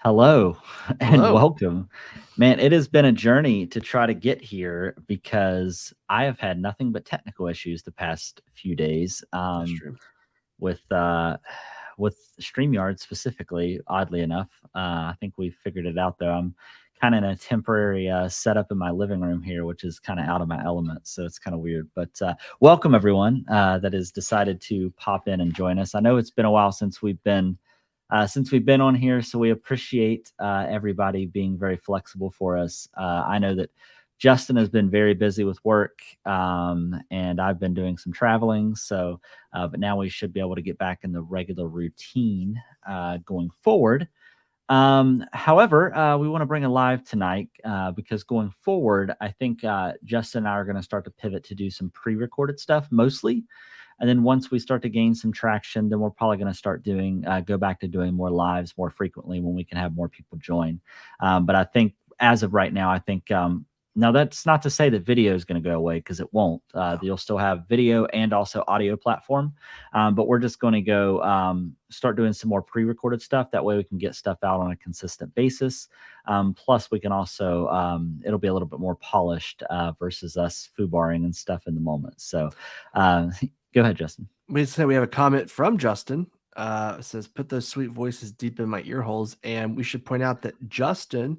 Hello and Hello. welcome. Man, it has been a journey to try to get here because I have had nothing but technical issues the past few days That's true. with with StreamYard specifically. Oddly enough, I think we figured it out though. I'm kind of in a temporary setup in my living room here, which is kind of out of my element, so it's kind of weird. But welcome everyone that has decided to pop in and join us. I know it's been a while since we've been on here. So we appreciate everybody being very flexible for us. I know that Justin has been very busy with work, and I've been doing some traveling. But now we should be able to get back in the regular routine going forward. However, we want to bring it live tonight because going forward, I think Justin and I are going to start to pivot to do some pre-recorded stuff mostly. And then once we start to gain some traction, then we're probably going to start go back to doing more lives more frequently when we can have more people join. But I think as of right now, now that's not to say that video is going to go away because it won't. You'll still have video and also audio platform. But we're just going to go start doing some more pre-recorded stuff. That way we can get stuff out on a consistent basis. Plus we can also, it'll be a little bit more polished versus us foobarring and stuff in the moment. So go ahead, Justin. We said we have a comment from Justin. It says, "Put those sweet voices deep in my ear holes." And we should point out that Justin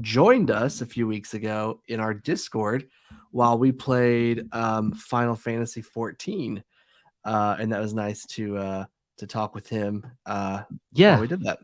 joined us a few weeks ago in our Discord while we played Final Fantasy 14, and that was nice to talk with him. While we did that.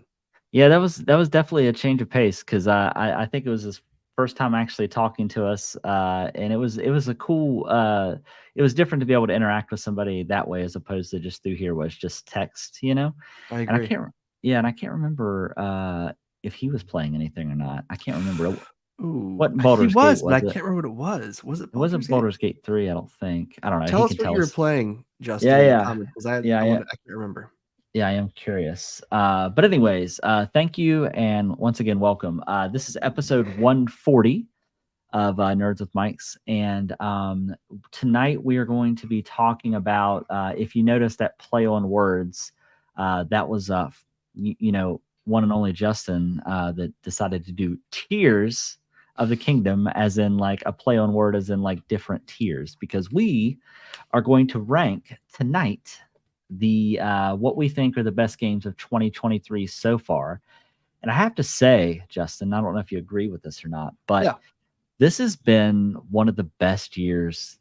Yeah, that was definitely a change of pace because I think it was his first time actually talking to us, and it was a cool. It was different to be able to interact with somebody that way as opposed to just through here was just text, you know. I And agree. I can't remember if he was playing anything or not. I can't remember Ooh, what he Baldur's Gate was, but I was it. can't remember what it was. Was it It wasn't Baldur's Gate? Baldur's Gate 3, I don't think. I don't know. Tell He us can what tell you were us. playing, Justin, Yeah, in the yeah, comments because yeah, yeah. I can't remember. Yeah, I am curious. But anyways, thank you, and once again, welcome. This is episode 140 of Nerds with Mics, and tonight we are going to be talking about. If you notice that play on words, that was one and only Justin that decided to do Tears of the Kingdom, as in like a play on word, as in like different tiers, because we are going to rank tonight the what we think are the best games of 2023 so far. And I have to say, Justin, I don't know if you agree with this or not, but Yeah. this has been one of the best years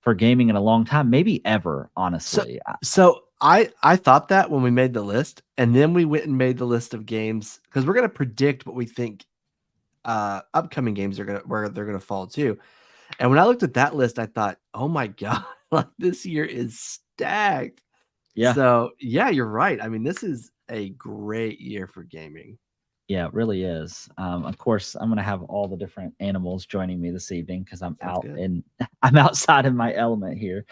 for gaming in a long time, maybe ever, So honestly. so I thought that when we made the list, and then we went and made the list of games because we're gonna predict what we think upcoming games are where they're gonna fall to. And when I looked at that list, I thought, oh my god, like this year is stacked. Yeah, So yeah, you're right. I mean, this is a great year for gaming. yeah, it really is. Of course, I'm gonna have all the different animals joining me this evening because I'm Sounds out good. and I'm outside in my element here.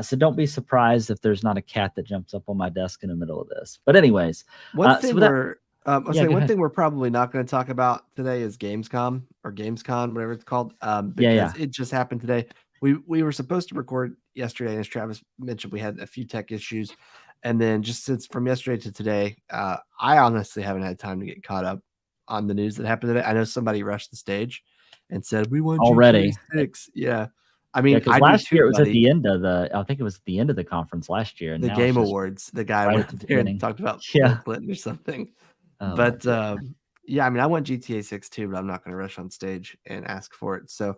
So don't be surprised if there's not a cat that jumps up on my desk in the middle of this. But anyways, One so thing with that, we're I'll yeah, say go one ahead. thing we're probably not going to talk about today is Gamescom or Gamescon, whatever it's called, Yeah, because yeah. it just happened today. We were supposed to record yesterday, and as Travis mentioned, we had a few tech issues, and then just since from yesterday to today, I honestly haven't had time to get caught up on the news that happened today. I know somebody rushed the stage and said we won GTA Already. 6. Yeah, I Yeah, mean because I do last too, year it was at buddy. the end of I think it was at the end of the conference last year, and The now it's Game just Awards, the guy right went at the there and beginning. talked about Bill Yeah. Clinton or something. Oh my But goodness. yeah, I mean, I want GTA 6 too, but I'm not going to rush on stage and ask for it. So,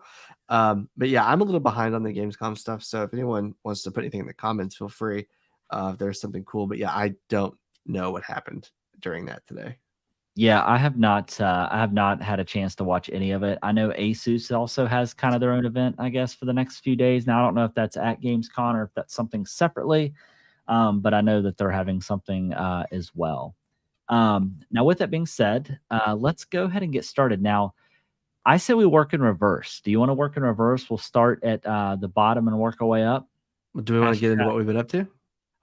but yeah, I'm a little behind on the Gamescom stuff. So if anyone wants to put anything in the comments, feel free. If there's something cool, but yeah, I don't know what happened during that today. Yeah, I have not had a chance to watch any of it. I know Asus also has kind of their own event, I guess, for the next few days. Now I don't know if that's at Gamescom or if that's something separately. But I know that they're having something as well. Now with that being said, let's go ahead and get started. Now, I say we work in reverse. Do you want to work in reverse? We'll start at the bottom and work our way up. Do we want to Past get into what we've been up to?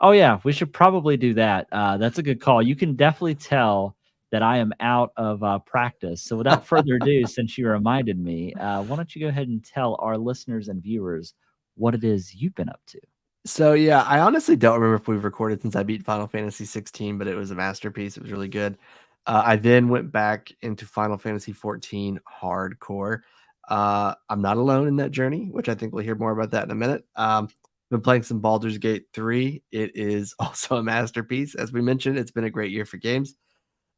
Oh yeah, we should probably do that. That's a good call. You can definitely tell that I am out of practice. So without further ado, since you reminded me, why don't you go ahead and tell our listeners and viewers what it is you've been up to? So yeah, I honestly don't remember if we've recorded since I beat Final Fantasy 16, but it was a masterpiece. It was really good. I then went back into Final Fantasy 14 hardcore. I'm not alone in that journey, which I think we'll hear more about that in a minute. Been playing some Baldur's Gate 3. It is also a masterpiece. As we mentioned, it's been a great year for games.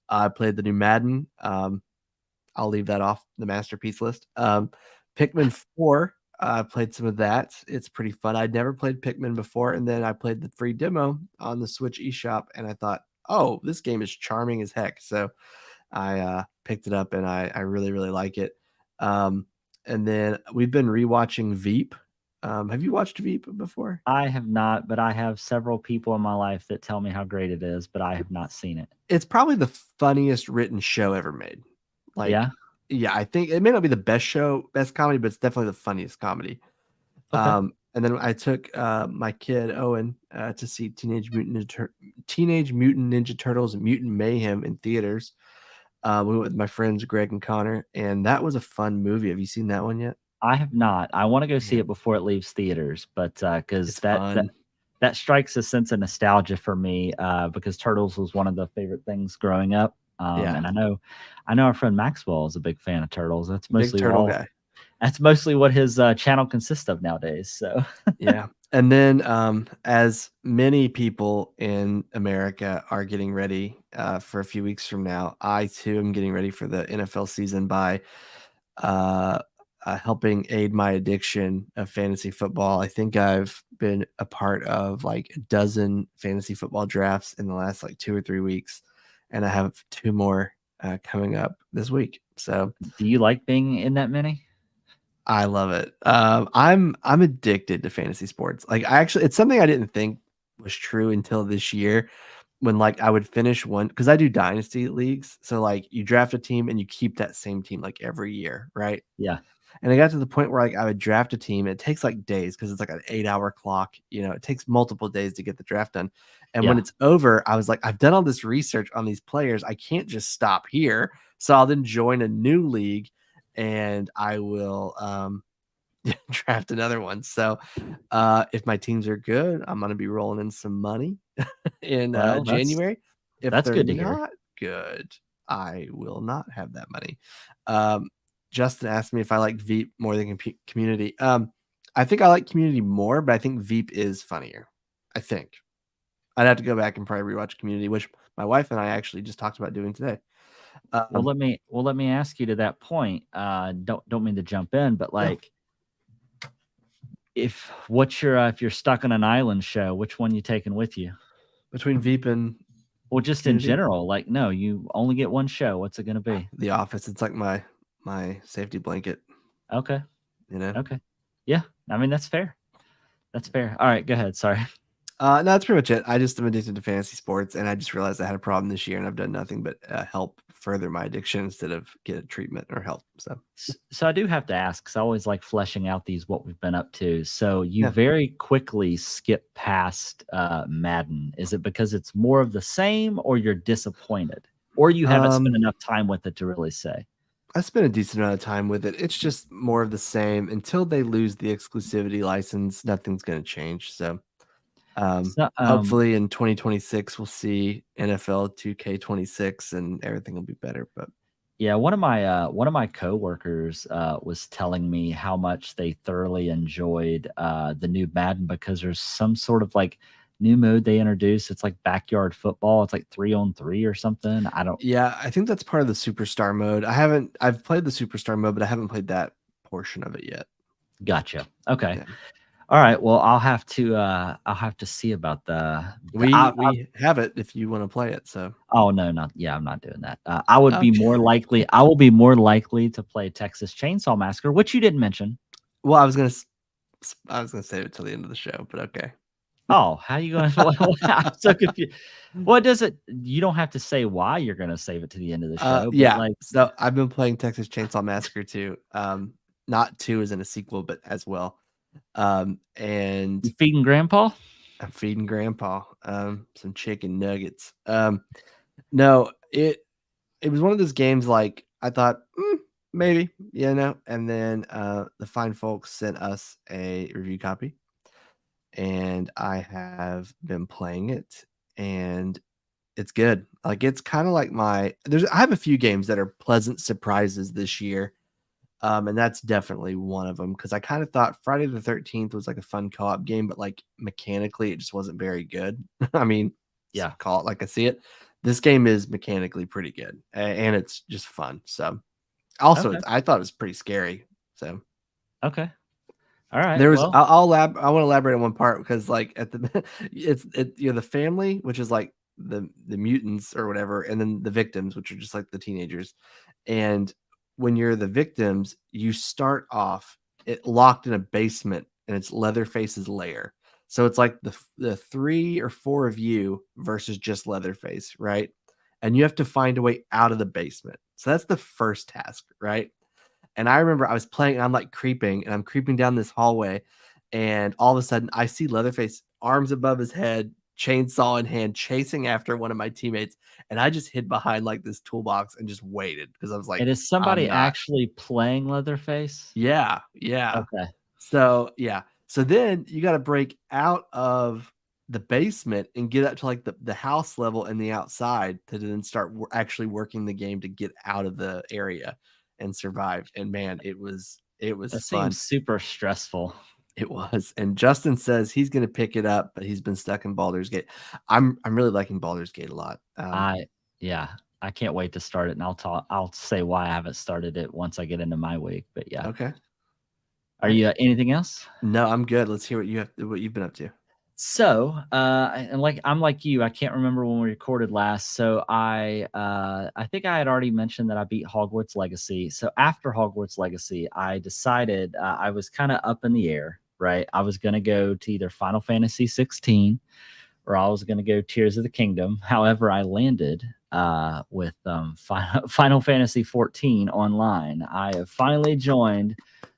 I played the new Madden. I'll leave that off the masterpiece list. Pikmin 4, I played some of that. It's pretty fun. I'd never played Pikmin before, and then I played the free demo on the Switch eShop, and I thought, oh, this game is charming as heck. So I picked it up, and I really, really like it. And then we've been rewatching Veep. Have you watched Veep before? I have not, but I have several people in my life that tell me how great it is, but I have not seen it. It's probably the funniest written show ever made. Like, Yeah. yeah, I think it may not be the best comedy, but it's definitely the funniest comedy. Okay. And then I took my kid Owen to see Teenage Mutant Ninja Turtles and Mutant Mayhem in theaters. We went with my friends Greg and Connor, and that was a fun movie. Have you seen that one yet? I have not. I want to go see Yeah, it before it leaves theaters, but because it's that fun. that strikes a sense of nostalgia for me, because Turtles was one of the favorite things growing up. Yeah, And I know our friend Maxwell is a big fan of Turtles. big turtle guy. That's mostly what his channel consists of nowadays. So Yeah. And then, as many people in America are getting ready for a few weeks from now, I too am getting ready for the NFL season by uh, helping aid my addiction of fantasy football. I think I've been a part of like a dozen fantasy football drafts in the last like 2 or 3 weeks, and I have two more coming up this week. So do you like being in that many? I love it. I'm addicted to fantasy sports. Like I actually, it's something I didn't think was true until this year, when like I would finish one because I do dynasty leagues. So like you draft a team and you keep that same team like every year, right? Yeah. And I got to the point where like I would draft a team. It takes like days because it's like an 8 hour clock. You know, it takes multiple days to get the draft done. And when Yeah. it's over, I was like, I've done all this research on these players. I can't just stop here. So I'll then join a new league, and I will draft another one. So if my teams are good, I'm going to be rolling in some money in Well, January. If that's they're good to hear. not good, I will not have that money. Um, Justin asked me if I like Veep more than Community. I think I like Community more, but I think Veep is funnier. I think I'd have to go back and probably rewatch Community, which my wife and I actually just talked about doing today. Well, Um, let me ask you to that point. Don't mean to jump in, but no, like, if you're stuck on an island show, which one you taking with you? between Veep and Well, just in Community, general, like, no, you only get one show. What's it gonna be? The Office, it's like my safety blanket, Okay. you know. Okay. Yeah. I mean, that's fair. That's fair. All right, go ahead. Sorry. No, that's pretty much it. I just am addicted to fantasy sports, and I just realized I had a problem this year, and I've done nothing but help further my addiction instead of get a treatment or help. So So I do have to ask, because I always like fleshing out these what we've been up to. So you yeah, very quickly skip past Madden. Is it because it's more of the same, or you're disappointed, or you haven't spent um, enough time with it to really say? I spent a decent amount of time with it. It's just more of the same until they lose the exclusivity license. Nothing's going to change. So So, hopefully in 2026 we'll see NFL 2K26 and everything will be better. But yeah, one of my coworkers was telling me how much they thoroughly enjoyed the new Madden, because there's some sort of like new mode they introduced. It's like backyard football. It's like 3-on-3 or something. I don't. yeah, I think that's part of the superstar mode. I've played the superstar mode, but I haven't played that portion of it yet. Gotcha. Okay. Yeah. All right. Well, I'll have to see about We have it if you want to play it. So oh no, not yeah, I'm not doing that. I would be okay. more likely. I will be more likely to play Texas Chainsaw Massacre, which you didn't mention. Well, I was gonna save it till the end of the show, but okay. Oh, how you going to I'm so confused. What does it you don't have to say why you're gonna save it to the end of the show, but, Yeah. like, So I've been playing Texas Chainsaw Massacre 2. Not 2 as in a sequel, but as well. And you feeding grandpa? I'm feeding Grandpa some chicken nuggets. No, it was one of those games like I thought, maybe, and then the fine folks sent us a review copy, and I have been playing it, and It's good. Like it's kind of like I have a few games that are pleasant surprises this year. And that's definitely one of them because I kind of thought Friday the 13th was like a fun co-op game, but like mechanically it just wasn't very good. I mean, Yeah. call it like I see it. This game is mechanically pretty good and it's just fun. So also Okay. I thought it was pretty scary. So Okay. All right. there was Well, I want to elaborate on one part because like at the the family, which is like the mutants or whatever, and then the victims, which are just like the teenagers. And when you're the victims, you start off locked in a basement and it's Leatherface's lair. So it's like the 3 or 4 of you versus just Leatherface, right? And you have to find a way out of the basement. So that's the first task, right? And I remember I was playing and I'm like creeping and I'm creeping down this hallway. And all of a sudden I see Leatherface arms above his head, chainsaw in hand, chasing after one of my teammates. And I just hid behind like this toolbox and just waited because I was like, and is I'm somebody not. actually playing Leatherface? Yeah. Yeah. Okay. So, yeah. So then you got to break out of the basement and get up to like the house level and the outside to then start actually working the game to get out of the area and survive. And man, it was That fun. seems super stressful. It was. And Justin says he's going to pick it up, but he's been stuck in Baldur's Gate. I'm really liking Baldur's Gate a lot. Yeah, I can't wait to start it, and I'll say why I haven't started it once I get into my week. But yeah, Okay. are you anything else? No, I'm good. Let's hear what you've been up to. So, and like I'm like you, I can't remember when we recorded last. So I think I had already mentioned that I beat Hogwarts Legacy. So after Hogwarts Legacy, I decided I was kind of up in the air, right? I was gonna go to either Final Fantasy 16 or I was gonna go Tears of the Kingdom. However, I landed with Final Fantasy 14 online. I have finally joined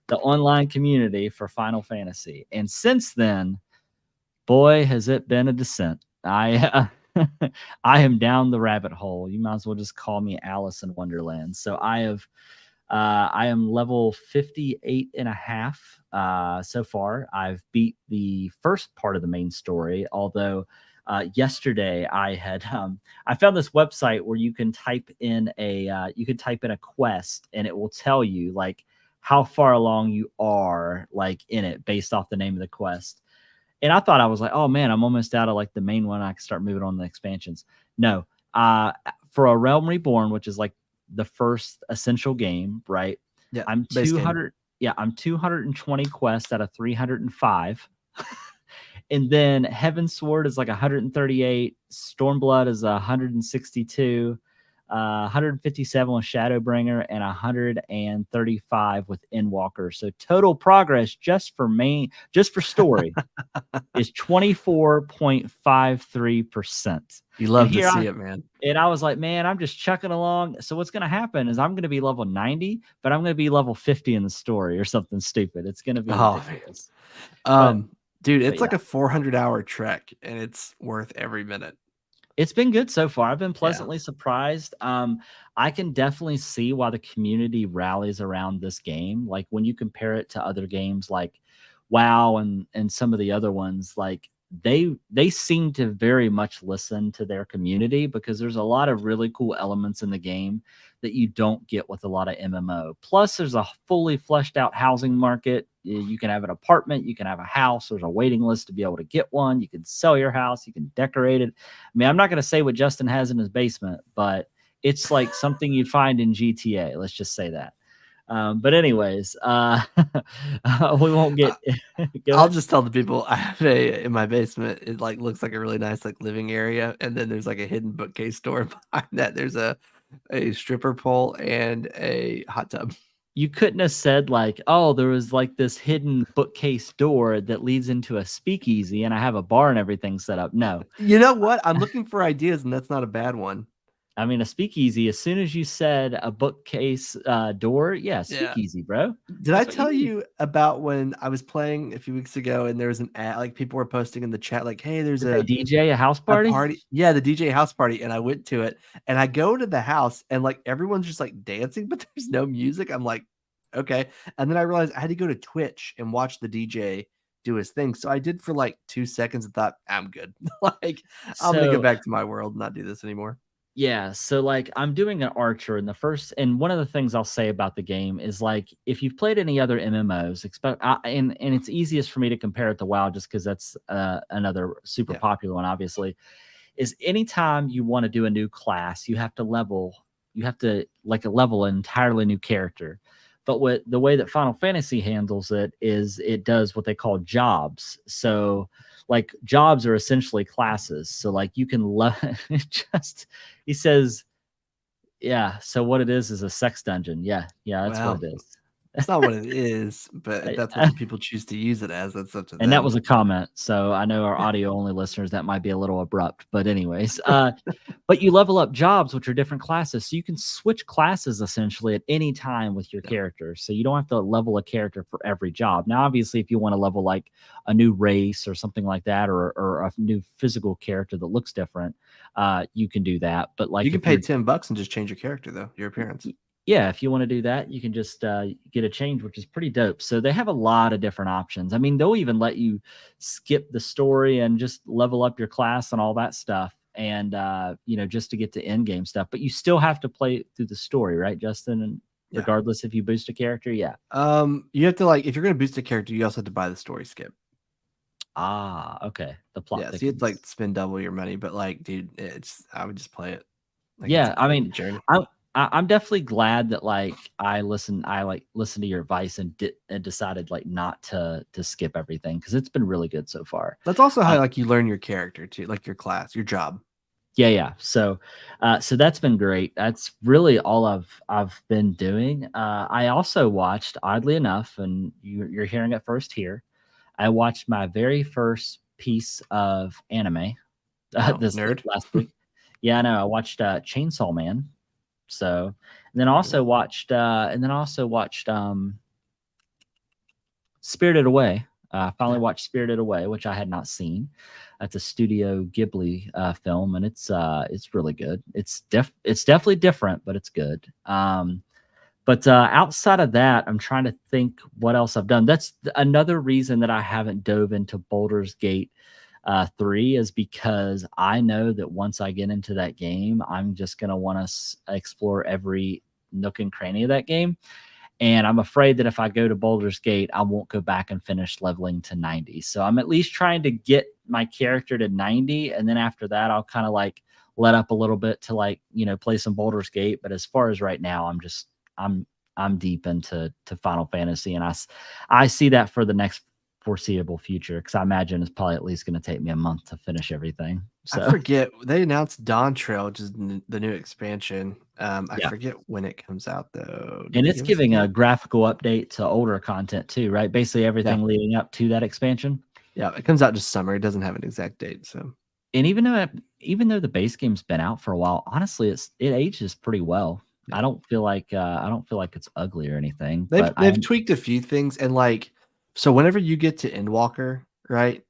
the online community for Final Fantasy, and since then boy, has it been a descent. I am down the rabbit hole. You might as well just call me Alice in Wonderland. So I am level 58 and a half so far. I've beat the first part of the main story, although yesterday I found this website where you can type in a quest and it will tell you like how far along you are like in it based off the name of the quest. And I thought I was like, oh man, I'm almost out of like the main one. I can start moving on the expansions. No, for A Realm Reborn, which is like the first essential game, right? Yeah. I'm Base game. 200. Yeah, I'm 220 quests out of 305. And then Heaven's Sword is like 138. Stormblood is 162. 157 with Shadowbringer and 135 with Endwalker. So total progress just for story is 24.53%. You love to see it, man. And I was like, man, I'm just chucking along. So what's going to happen is I'm going to be level 90, but I'm going to be level 50 in the story or something stupid. It's going to be ridiculous. Dude, it's like yeah. a 400-hour trek and it's worth every minute. It's been good so far. I've been pleasantly surprised. I can definitely see why the community rallies around this game. Like when you compare it to other games like WoW and some of the other ones, like they seem to very much listen to their community because there's a lot of really cool elements in the game that you don't get with a lot of MMO. Plus, there's a fully fleshed out housing market. You can have an apartment, you can have a house. There's a waiting list to be able to get one. You can sell your house, you can decorate it. I mean, I'm not going to say what Justin has in his basement, but it's like something you'd find in GTA. Let's just say that. But anyways, we won't get. I'll just tell the people I have in my basement. It like looks like a really nice like living area, and then there's like a hidden bookcase door behind that. There's a stripper pole and a hot tub. You couldn't have said like, oh, there was like this hidden bookcase door that leads into a speakeasy, and I have a bar and everything set up. No, you know what? I'm looking for ideas, and that's not a bad one. I mean, a speakeasy, as soon as you said a bookcase door, speakeasy, bro. Did I tell you about when I was playing a few weeks ago and there was an ad, like people were posting in the chat, like, hey, there's a DJ, a house party? Yeah, the DJ house party. And I went to it and I go to the house and like everyone's just like dancing, but there's no music. I'm like, okay. And then I realized I had to go to Twitch and watch the DJ do his thing. So I did for like 2 seconds and thought, I'm good. Like, I'm gonna go So back to my world and not do this anymore. yeah, so like I'm doing an archer in the first, and one of the things I'll say about the game is like if you've played any other MMOs, and it's easiest for me to compare it to WoW just because that's another super Yeah. popular one, obviously. Is anytime you want to do a new class, you have to like a level an entirely new character. But what the way that Final Fantasy handles it is it does what they call jobs. So like jobs are essentially classes. So like you can just he says, yeah. So what it is a sex dungeon. Yeah, yeah, that's what Well, it is. it's not what it is, but if that's what the people choose to use it as, that's up to And that them. was a comment. So I know our audio only listeners, that might be a little abrupt. But anyways, but you level up jobs, which are different classes. So you can switch classes essentially at any time with your Yeah. character. So you don't have to level a character for every job. Now, obviously, if you want to level like a new race or something like that, or a new physical character that looks different, you can do that. But like You can if pay you're $10 and just change your character though, your appearance. yeah, if you want to do that, you can just get a change, which is pretty dope. So they have a lot of different options. I mean, they'll even let you skip the story and just level up your class and all that stuff, and just to get to end game stuff. But you still have to play through the story, right, Justin? And Yeah. regardless if you boost a character, yeah. You have to like if you're gonna boost a character, you also have to buy the story skip. Ah, okay. The plot Yeah, so you have to thickens. like spend double your money, but like, dude, I would just play it. Like it's Yeah, I a mean, journey. I'm definitely glad that like I listened to your advice and decided like not to skip everything because it's been really good so far. That's also Uh, how like you learn your character too, like your class, your job. yeah, yeah. So that's been great. That's really all I've been doing. I also watched, oddly enough, and you're hearing it first here. I watched my very first piece of anime Oh, this nerd. last week. Yeah, I know. I watched Chainsaw Man. So, and then also watched Spirited Away. Finally Yeah. watched Spirited Away, which I had not seen. That's a Studio Ghibli film, and it's really good. It's definitely different, but it's good. But outside of that, I'm trying to think what else I've done. That's another reason that I haven't dove into Baldur's Gate 3 is because I know that once I get into that game, I'm just going to want to explore every nook and cranny of that game. And I'm afraid that if I go to Baldur's Gate, I won't go back and finish leveling to 90. So I'm at least trying to get my character to 90. And then after that, I'll kind of like let up a little bit to like, play some Baldur's Gate. But as far as right now, I'm I'm deep into Final Fantasy. And I see that for the next foreseeable future because I imagine it's probably at least going to take me a month to finish everything. I So forget they announced Dawn Trail, which is the new expansion. I yeah. forget when it comes out though. Did And they it's give us a giving a date? graphical update to older content too, right? Basically Yeah, everything leading up to that expansion. yeah, it comes out just summer. It doesn't have an exact date, so And even though the base game's been out for a while, honestly, it ages pretty well. yeah. I don't feel like it's ugly or anything, They've but they've tweaked a few things, and like so whenever you get to Endwalker, right,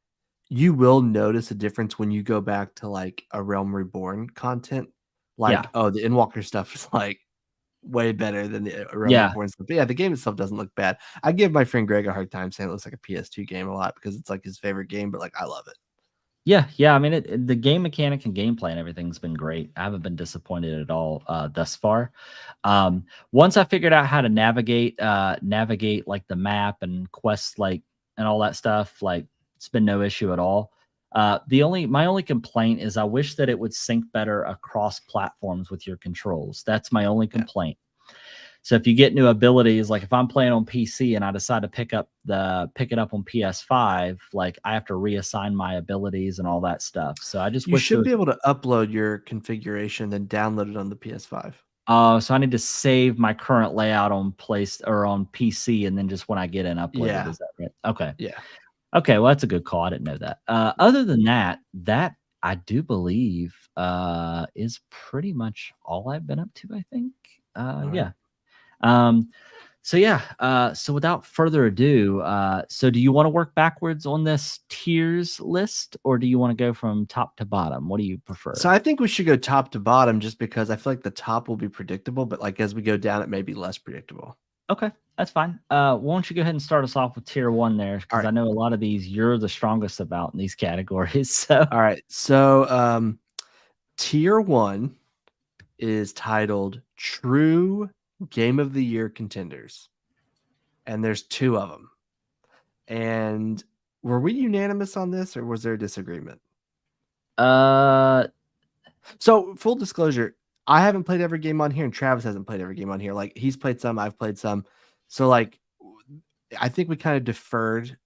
you will notice a difference when you go back to like a Realm Reborn content. yeah, Like, oh, the Endwalker stuff is like way better than the Realm yeah, Reborn stuff. But yeah, the game itself doesn't look bad. I give my friend Greg a hard time saying it looks like a PS2 game a lot because it's like his favorite game, but like I love it. yeah. I mean, the game mechanic and gameplay and everything's been great. I haven't been disappointed at all thus far. Once I figured out how to navigate like the map and quests, like and all that stuff, like it's been no issue at all. My only complaint is I wish that it would sync better across platforms with your controls. That's my only Yeah. complaint. So if you get new abilities, like if I'm playing on PC and I decide to pick it up on PS5, like I have to reassign my abilities and all that stuff. So I just You wish there should was be able to upload your configuration, then download it on the PS5. so I need to save my current layout on place or on PC and then just when I get in upload it. Yeah. Is that right? Okay. Yeah. Okay, well that's a good call. I didn't know that. Other than that, that I do believe is pretty much all I've been up to, I think. All right. Yeah. Um, so yeah, so without further ado, so do you want to work backwards on this tiers list, or do you want to go from top to bottom? What do you So prefer? I think we should go top to bottom just because I feel like the top will be predictable, but like as we go down, it may be less predictable. Okay, that's fine. Why don't you go ahead and start us off with tier one there? All Because right. I know a lot of these you're the strongest about in these categories. So All right. So tier one is titled True Game of the Year Contenders. And there's two of them. And were we unanimous on this or was there a disagreement? uh So full disclosure, I haven't played every game on here and Travis hasn't played every game on here. Like he's played some, I've played some. So like I think we kind of deferred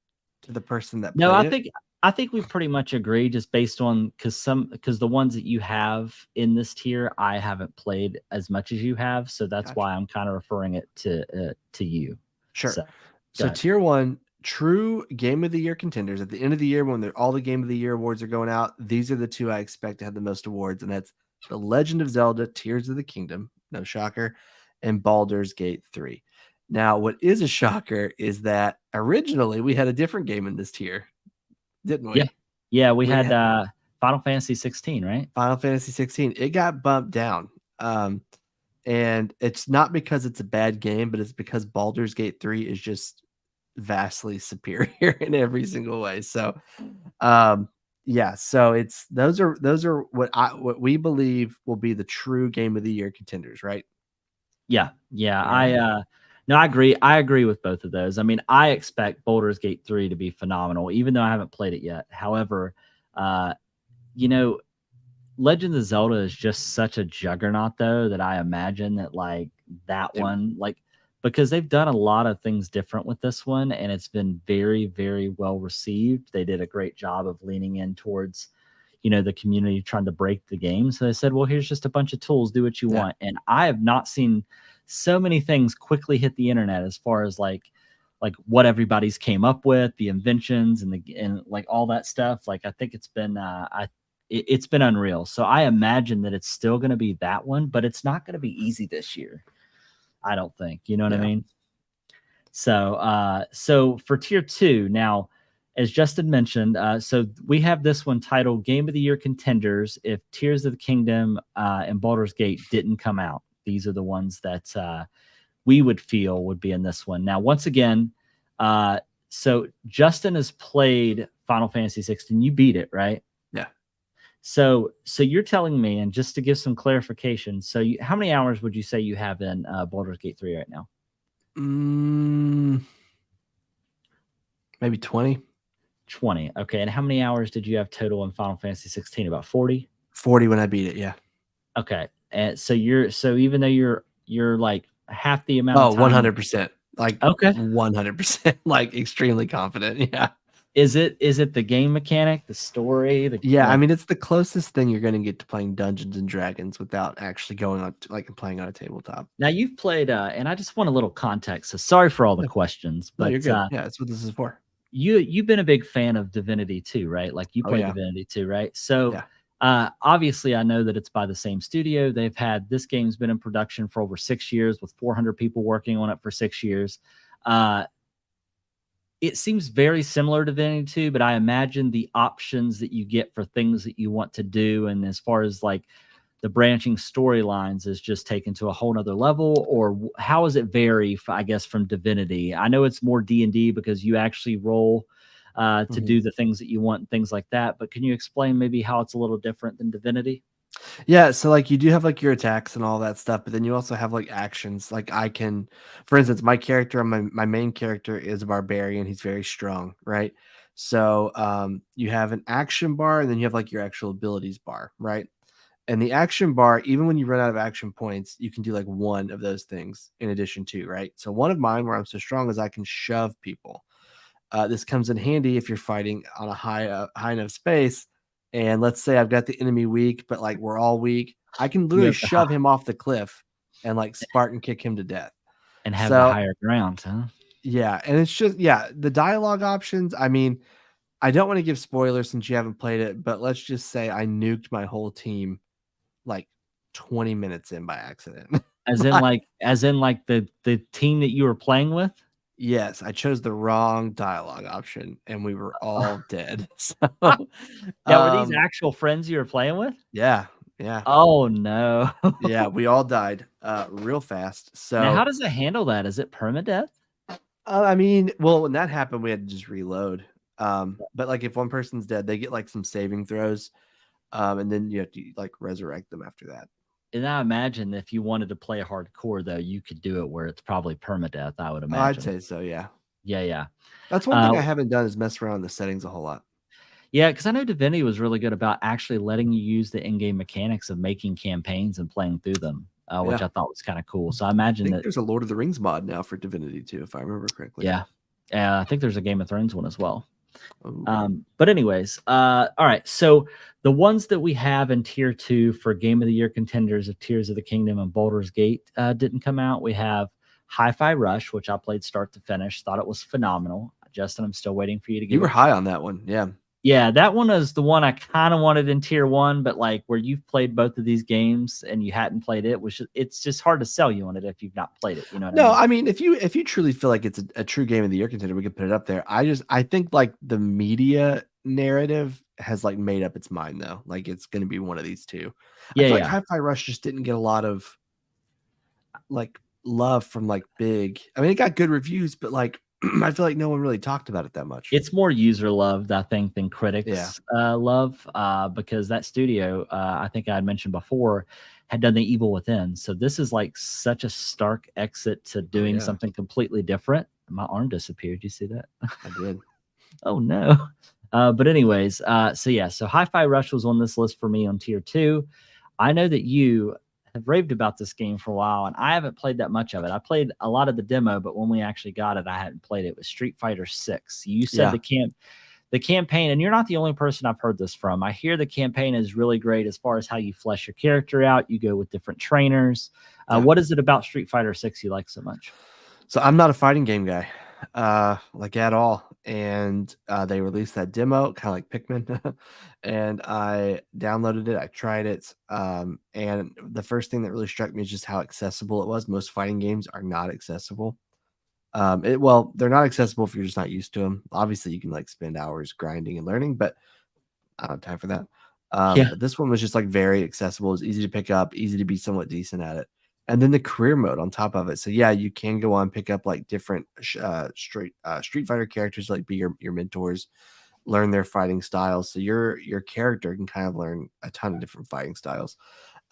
to the person that no, played it. I think we pretty much agree just based on because the ones that you have in this tier I haven't played as much as you have, so that's Gotcha. why I'm kind of referring it to you. Sure. So, go So ahead. tier one, true game of the year contenders. At the end of the year, when all the game of the year awards are going out, these are the two I expect to have the most awards, and that's The Legend of Zelda: Tears of the Kingdom, no shocker, and Baldur's Gate 3. Now, what is a shocker is that originally we had a different game in this tier, didn't Yeah, we? yeah, we We had had Final Fantasy 16, right? Final Fantasy 16. It got bumped down. And it's not because it's a bad game, but it's because Baldur's Gate 3 is just vastly superior in every single way. So, yeah, so it's those are what we believe will be the true game of the year contenders, right? Yeah, yeah. Yeah. No, I agree. I agree with both of those. I mean, I expect Baldur's Gate 3 to be phenomenal, even though I haven't played it yet. However, uh, you know, Legend of Zelda is just such a juggernaut, though, that I imagine that like that Yep. one, like because they've done a lot of things different with this one, and it's been very, very well received. They did a great job of leaning in towards, the community trying to break the game. So they said, well, here's just a bunch of tools, do what you Yeah. want. And I have not seen so many things quickly hit the internet as far as like what everybody's came up with, the inventions and like all that stuff. Like I think it's been it's been unreal. So I imagine that it's still going to be that one, but it's not going to be easy this year. I don't think. You know what I Yeah. mean? So for tier two, now, as Justin mentioned, so we have this one titled Game of the Year Contenders. If Tears of the Kingdom and Baldur's Gate didn't come out, these are the ones that we would feel would be in this one. Now, once again, so Justin has played Final Fantasy 16. You beat it, right? Yeah. So you're telling me, and just to give some clarification, how many hours would you say you have in Baldur's Gate 3 right now? Maybe 20. 20. Okay. And how many hours did you have total in Final Fantasy 16? About 40? 40 when I beat it, yeah. Okay. And so even though you're like half the amount Oh, of time. 100%. Like Okay. 100%, like extremely confident. Yeah. Is it the game mechanic, the story, Yeah, I mean, it's the closest thing you're going to get to playing Dungeons and Dragons without actually going on like playing on a tabletop. Now you've played and I just want a little context. So sorry for all the questions, No, you're but good. Yeah, that's what this is for. you've been a big fan of Divinity 2, right? Like you Oh, played yeah. Divinity 2, right? So Yeah. obviously I know that it's by the same studio. This game's been in production for over 6 years with 400 people working on it for 6 years. It seems very similar to Divinity 2, but I imagine the options that you get for things that you want to do, and as far as like the branching storylines, is just taken to a whole nother level. Or how does it vary, I guess, from Divinity? I know it's more D&D because you actually roll to do the things that you want and things like that. But can you explain maybe how it's a little different than Divinity? Yeah, so like you do have like your attacks and all that stuff, but then you also have like actions. Like I can, for instance, my character, my main character is a barbarian. He's very strong, right? So you have an action bar, and then you have like your actual abilities bar, right? And the action bar, even when you run out of action points, you can do like one of those things in addition to, right? So one of mine where I'm so strong is I can shove people. This comes in handy if you're fighting on a high enough space. And let's say I've got the enemy weak, but like we're all weak. I can You literally have shove him off the cliff and like Spartan kick him to death. and have the So higher ground, huh? yeah, and it's just the dialogue options. I mean, I don't want to give spoilers since you haven't played it, but let's just say I nuked my whole team like 20 minutes in by accident. As in like the team that you were playing with? Yes, I chose the wrong dialogue option and we were all dead. So, Now, were these actual friends you were playing with? yeah, yeah, Oh no. yeah, we all died. real fast. Now, So how does it handle that? Is it permadeath? I mean, well, when that happened, we had to just reload. But like if one person's dead, they get like some saving throws, and then you have to like resurrect them after that. And I imagine if you wanted to play hardcore, though, you could do it where it's probably permadeath, I would I'd imagine. say so, yeah. Yeah. That's one thing I haven't done is mess around with the settings a whole lot. Yeah, because I know Divinity was really good about actually letting you use the in-game mechanics of making campaigns and playing through them, which I thought was kind of cool. So I I imagine think that there's a Lord of the Rings mod now for Divinity 2, if I remember correctly. Yeah. I think there's a Game of Thrones one as well. Ooh. But anyways, all right. So the ones that we have in tier 2 for Game of the Year contenders of Tears of the Kingdom and Baldur's Gate didn't come out. We have Hi-Fi Rush, which I played start to finish. Thought it was phenomenal. Justin, I'm still waiting for you to give You were it. high on that one, yeah. Yeah, that one is the one I kind of wanted in tier 1, but like where you've played both of these games and you hadn't played it, it's just hard to sell you on it if you've not played it. You know what I mean? I mean, if you truly feel like it's a true Game of the Year contender, we could put it up there. I think like the media narrative has like made up its mind though. Like it's going to be one of these two. I feel like Hi-Fi Rush just didn't get a lot of like love from like big. I mean, it got good reviews, but like I feel like no one really talked about it that much. It's more user loved, I think, than critics love, because that studio, I think I had mentioned before, had done The Evil Within. So this is like such a stark exit to doing something completely different. My arm disappeared. You see that? I did. Oh no. But anyways, so Hi-Fi Rush was on this list for me on tier 2. I know that you have raved about this game for a while, and I haven't played that much of it. I played a lot of the demo, but when we actually got it, I hadn't played it. It was Street Fighter 6. You said the campaign, and you're not the only person I've heard this from. I hear the campaign is really great as far as how you flesh your character out. You go with different trainers. What is it about Street Fighter 6 you like so much? So I'm not a fighting game guy, like at all. And they released that demo, kind of like Pikmin, and I downloaded it. I tried it, and the first thing that really struck me is just how accessible it was. Most fighting games are not accessible. They're not accessible if you're just not used to them. Obviously, you can like spend hours grinding and learning, but I don't have time for that. But this one was just like very accessible. It was easy to pick up, easy to be somewhat decent at it. And then the career mode on top of it. So yeah, you can go on, pick up like different Street Fighter characters, like be your mentors, learn their fighting styles. So your character can kind of learn a ton of different fighting styles.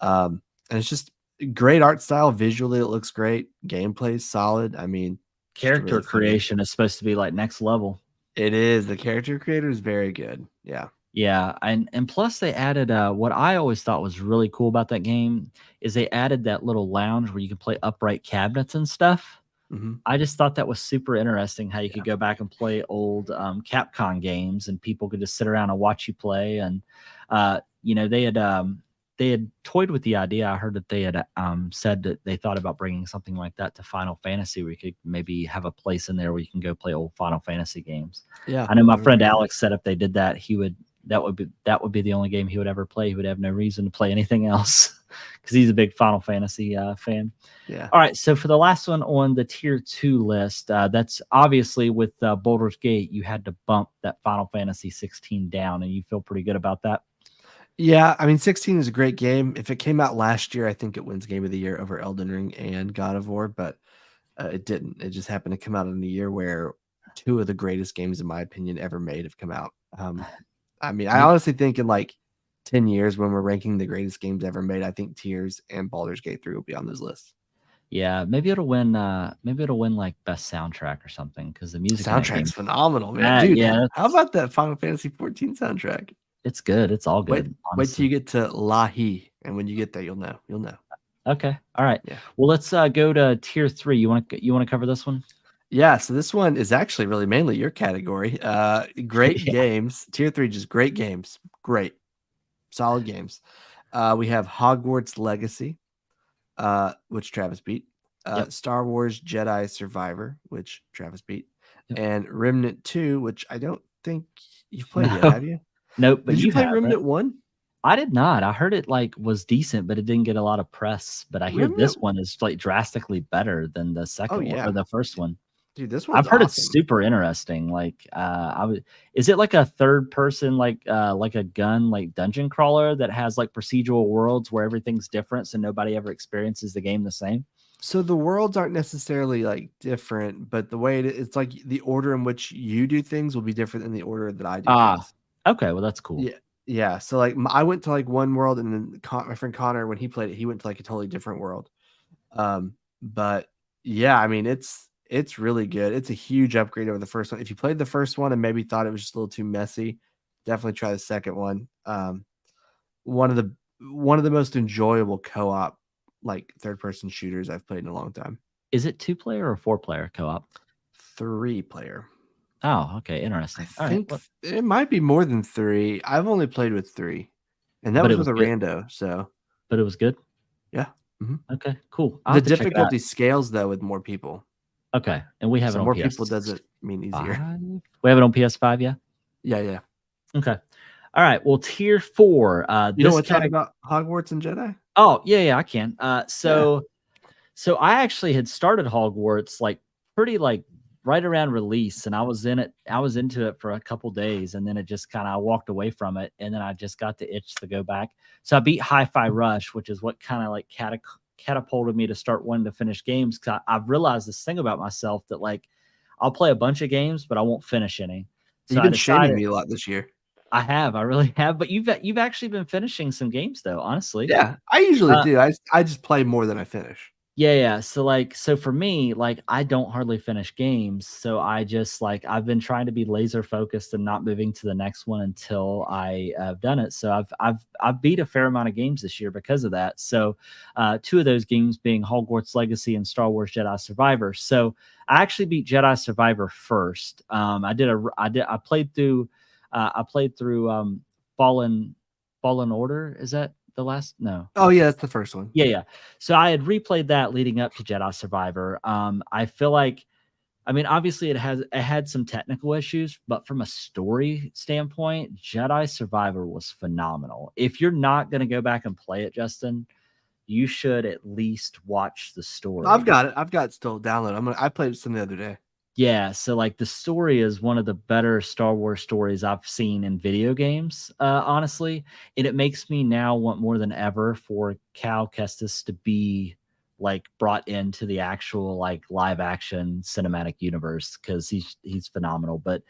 And it's just great art style. Visually, it looks great. Gameplay is solid. I mean, character creation is supposed to be like next level. It is. The character creator is very good. Yeah. Yeah, and plus they added what I always thought was really cool about that game is they added that little lounge where you can play upright cabinets and stuff. Mm-hmm. I just thought that was super interesting how you could go back and play old Capcom games and people could just sit around and watch you play. And they had toyed with the idea. I heard that they had said that they thought about bringing something like that to Final Fantasy, where you could maybe have a place in there where you can go play old Final Fantasy games. Yeah, I know my friend Alex said if they did that, that would be the only game he would ever play. He would have no reason to play anything else because he's a big Final Fantasy fan. Yeah. All right. So for the last one on the tier 2 list, that's obviously with Baldur's Gate, you had to bump that Final Fantasy 16 down, and you feel pretty good about that. Yeah, I mean, 16 is a great game. If it came out last year, I think it wins Game of the Year over Elden Ring and God of War, but it didn't. It just happened to come out in a year where two of the greatest games, in my opinion, ever made have come out. I mean, I honestly think in like 10 years when we're ranking the greatest games ever made, I think Tears and Baldur's Gate 3 will be on those lists. Yeah, maybe it'll win like best soundtrack or something because the music soundtrack's phenomenal, man. Dude, yeah, how about that Final Fantasy 14 soundtrack? It's good. It's all good. Wait till you get to Lahi, and when you get there, you'll know. Okay. All right. Yeah. Well, let's go to tier 3. You want to cover this one? Yeah, so this one is actually really mainly your category. Great games. Tier 3, just great games. Great. Solid games. We have Hogwarts Legacy, which Travis beat. Star Wars Jedi Survivor, which Travis beat. And Remnant 2, which I don't think you've played yet, have you? Nope. But did you play Remnant 1? I did not. I heard it was decent, but it didn't get a lot of press. But I hear this one is like drastically better than the second one or the first one. Dude, this I've one's heard it's awesome. super interesting. Like, is it like a third person, like a gun, like dungeon crawler that has like procedural worlds where everything's different, so nobody ever experiences the game the same? So the worlds aren't necessarily like different, but the way it's like the order in which you do things will be different than the order that I do Ah, things. okay, well that's cool. Yeah. Yeah. So like I went to like one world and then my friend Connor, when he played it, he went to like a totally different world. But yeah, I mean, it's really good. It's a huge upgrade over the first one. If you played the first one and maybe thought it was just a little too messy, definitely try the second one. One of the most enjoyable co-op like third person shooters I've played in a long time. Is it 2-player or 4-player co-op? 3-player. Oh, okay, I interesting. All right, think it might be more than 3. I've only played with 3, and that but was it with was a good. rando. So But it was good. yeah. Mhm. Okay, cool. I'll The have to check it out. difficulty scales though with more people. Okay, and we have it So on more people doesn't mean easier. PS5. We have it on PS5, yeah. Yeah, yeah. Okay. All right. Well, tier 4. You don't This want to talk category. about Hogwarts and Jedi? Oh, yeah, I can. Yeah. So I actually had started Hogwarts like pretty like right around release, and I was into it for a couple days, and then it just kind of I walked away from it, and then I just got the itch to go back. So I beat Hi-Fi Rush, which is what kind of like catapulted me to start wanting to finish games. Cause I've realized this thing about myself that like I'll play a bunch of games, but I won't finish any. So You've I been shaming decided me a lot this year. I really have. But you've actually been finishing some games though, honestly. Yeah, I usually Uh, do. I just play more than I finish. Yeah. So for me, like I don't hardly finish games. So I just like I've been trying to be laser focused and not moving to the next one until I have done it. So I've beat a fair amount of games this year because of that. So two of those games being Hogwarts Legacy and Star Wars Jedi Survivor. So I actually beat Jedi Survivor first. I played through Fallen Order. Is that the last? No. Oh yeah, that's the first one. Yeah. So I had replayed that leading up to Jedi Survivor. I feel like, I mean, obviously it had some technical issues, but from a story standpoint, Jedi Survivor was phenomenal. If you're not going to go back and play it, Justin, you should at least watch the I've story. got it. I've got it still downloaded. I played it some the other day. Yeah, so like the story is one of the better Star Wars stories I've seen in video games, honestly. And it makes me now want more than ever for Cal Kestis to be like brought into the actual like live action cinematic universe because he's phenomenal. But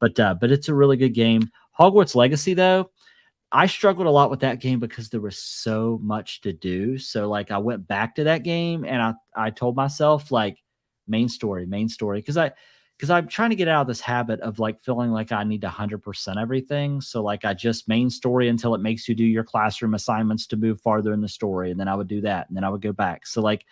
it's a really good game. Hogwarts Legacy though, I struggled a lot with that game because there was so much to do. So like I went back to that game and I told myself like main story because I'm trying to get out of this habit of like feeling like I need to 100% everything. So like I just main story until it makes you do your classroom assignments to move farther in the story, and then I would do that, and then I would go back. So like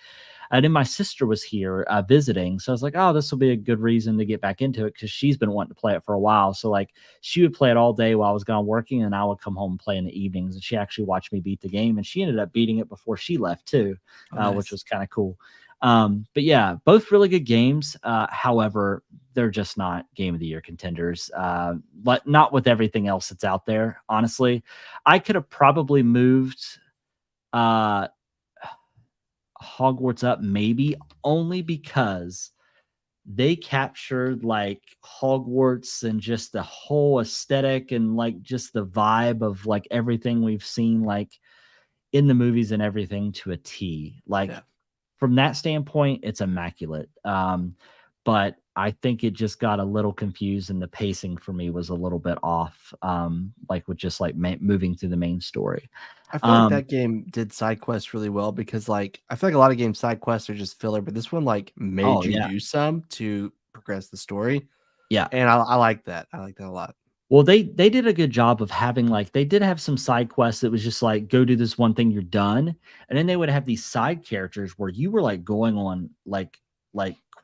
and then my sister was here visiting. So I was like, oh, this will be a good reason to get back into it because she's been wanting to play it for a while. So like she would play it all day while I was gone working, and I would come home and play in the evenings. And she actually watched me beat the game, and she ended up beating it before she left too, Nice. which was kind of cool. But yeah, both really good games. However, they're just not game of the year contenders. But not with everything else that's out there. Honestly, I could have probably moved Hogwarts up maybe only because they captured like Hogwarts and just the whole aesthetic and like just the vibe of like everything we've seen like in the movies and everything to a T. Like Yeah. from that standpoint, it's immaculate. But I think it just got a little confused and the pacing for me was a little bit off. Like with just like moving through the main story. I feel like that game did side quests really well because like I feel like a lot of games side quests are just filler, but this one like made Oh you yeah. do some to progress the story. Yeah. And I like that. I like that a lot. Well, they did a good job of having like they did have some side quests that was just like go do this one thing, you're done, and then they would have these side characters where you were like going on like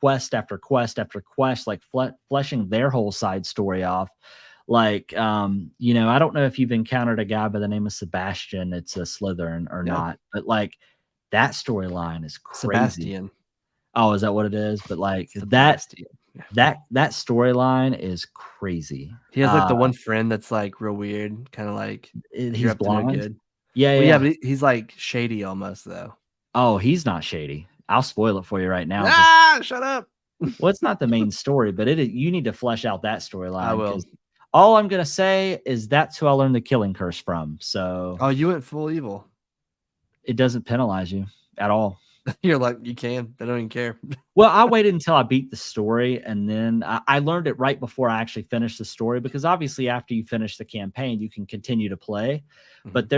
quest after quest after quest, like fleshing their whole side story off. Like I don't know if you've encountered a guy by the name of Sebastian. It's a Slytherin or Yeah. not, but like that storyline is crazy. Sebastian. Oh, is that what it is? But like Sebastian. Yeah. that storyline is crazy. He has like the one friend that's like real weird, kind of like you're He's up to no blonde. good. Yeah, Well, yeah. but he's like shady almost though. Oh, he's not shady. I'll spoil it for you right now. Ah, shut up. Well, it's not the main story, but you need to flesh out that I storyline will. because all I'm gonna say is that's who I learned the killing curse from. So Oh, you went full evil. it doesn't penalize you at all. You're like, you can. They don't even care. Well, I waited until I beat the story, and then I learned it right before I actually finished the story. Because obviously, after you finish the campaign, you can continue to play. But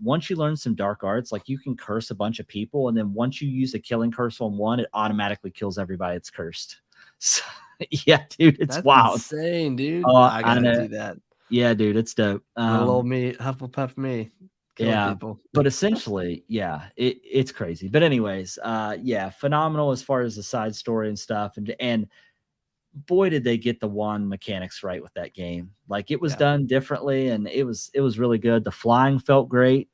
once you learn some dark arts, like you can curse a bunch of people, and then once you use a killing curse on one, it automatically kills everybody it's cursed. So, yeah, dude, it's That's wild. insane, dude. Oh, I I gotta know. do that. Yeah, dude, it's dope. Little old me, Hufflepuff me, killing Yeah, people. but essentially, yeah, it's crazy. But anyways, yeah, phenomenal as far as the side story and stuff, and boy, did they get the wand mechanics right with that game. Like it was done differently, and it was really good. The flying felt great.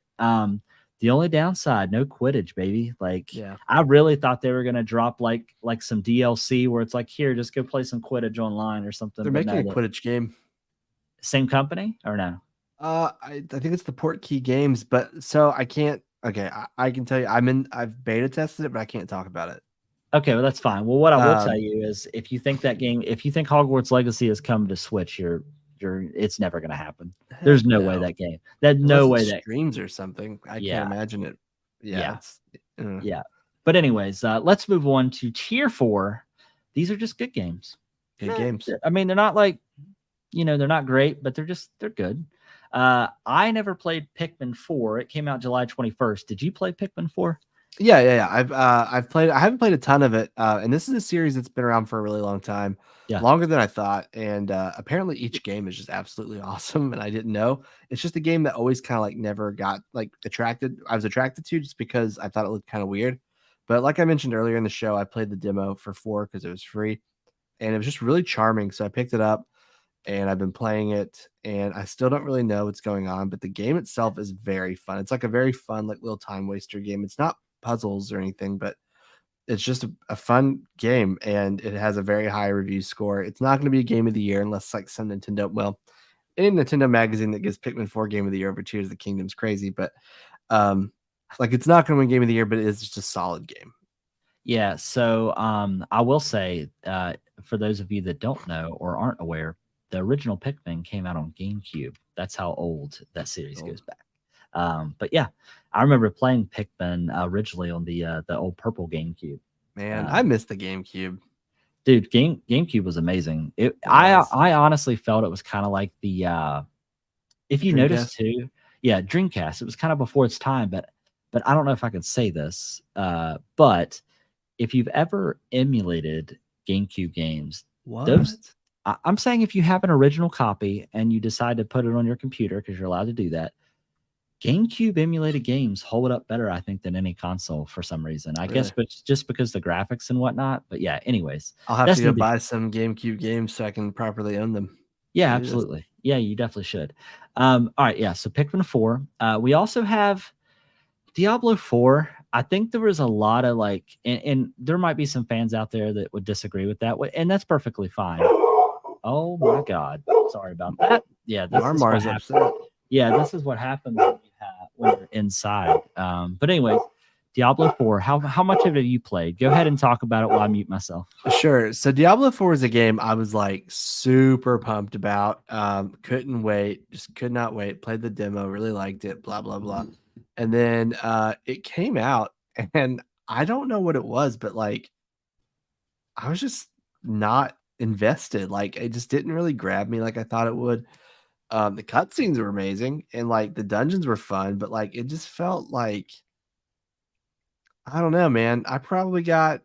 The only downside, no Quidditch, baby. Like I really thought they were gonna drop like some DLC where it's like, here, just go play some Quidditch online or something. They're but making no, a Quidditch game. Same company or no? I think it's the Portkey Games, but so I can't. Okay, I can tell you, I've beta tested it, but I can't talk about it. Okay, well that's fine. Well, what I will tell you is, if you think Hogwarts Legacy is coming to Switch, it's never going to happen. There's no way that game. There's no way that streams or something. I can't imagine it. Yeah. Yeah. But anyways, let's move on to tier 4. These are just good games. Good games. I mean, they're not like, they're not great, but they're good. I never played Pikmin 4. It came out July 21st. Did you play Pikmin 4? Yeah. I've played. I haven't played a ton of it, and this is a series that's been around for a really long time, longer than I thought. And apparently, each game is just absolutely awesome, and I didn't know. It's just a game that always kind of like never got like attracted. I was attracted to just because I thought it looked kind of weird. But like I mentioned earlier in the show, I played the demo for 4 because it was free, and it was just really charming. So I picked it up, and I've been playing it, and I still don't really know what's going on. But the game itself is very fun. It's like a very fun, like little time waster game. It's not puzzles or anything, but it's just a fun game, and it has a very high review score. It's not going to be a game of the year unless like some Nintendo, well, any Nintendo magazine that gives Pikmin 4 game of the year over Tears of the Kingdom's crazy, but like it's not going to win game of the year, but it's just a solid game. Yeah, so I will say, for those of you that don't know or aren't aware, the original Pikmin came out on GameCube. That's how old that series goes back. But yeah, I remember playing Pikmin originally on the old purple GameCube. Man, I miss the GameCube. Dude, GameCube was amazing. I honestly felt it was kind of like the if you notice too, Dreamcast. It was kind of before its time, but I don't know if I can say this. But if you've ever emulated GameCube games, I'm saying if you have an original copy and you decide to put it on your computer, because you're allowed to do that, GameCube emulated games hold up better, I think, than any console for some reason. I guess, but just because the graphics and whatnot. But yeah, anyways, I'll have to go buy some GameCube games so I can properly own them. Yeah, absolutely. Yeah, you definitely should. All right, yeah. So Pikmin 4. We also have Diablo 4. I think there was a lot of like, and there might be some fans out there that would disagree with that, and that's perfectly fine. Oh my God, sorry about that. Yeah, this is what happens. Yeah, this is what happens when you're inside. But anyway, Diablo 4, how much of it have you played? Go ahead and talk about it while I mute myself. Sure. So Diablo 4 is a game I was like super pumped about. Couldn't wait, just could not wait. Played the demo, really liked it, blah, blah, blah. And then it came out, and I don't know what it was, but like I was just not invested. Like it just didn't really grab me like I thought it would. The cutscenes were amazing, and like the dungeons were fun, but like it just felt like, I don't know, man. I probably got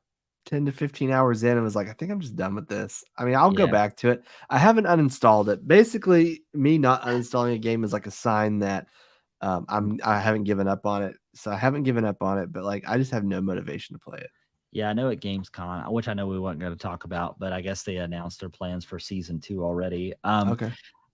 10 to 15 hours in and was like, I think I'm just done with this. I mean, I'll go back to it. I haven't uninstalled it. Basically, me not uninstalling a game is like a sign that I haven't given up on it. So I haven't given up on it, but like I just have no motivation to play it. Yeah, I know at Gamescom, which I know we weren't going to talk about, but I guess they announced their plans for season 2 already. Okay.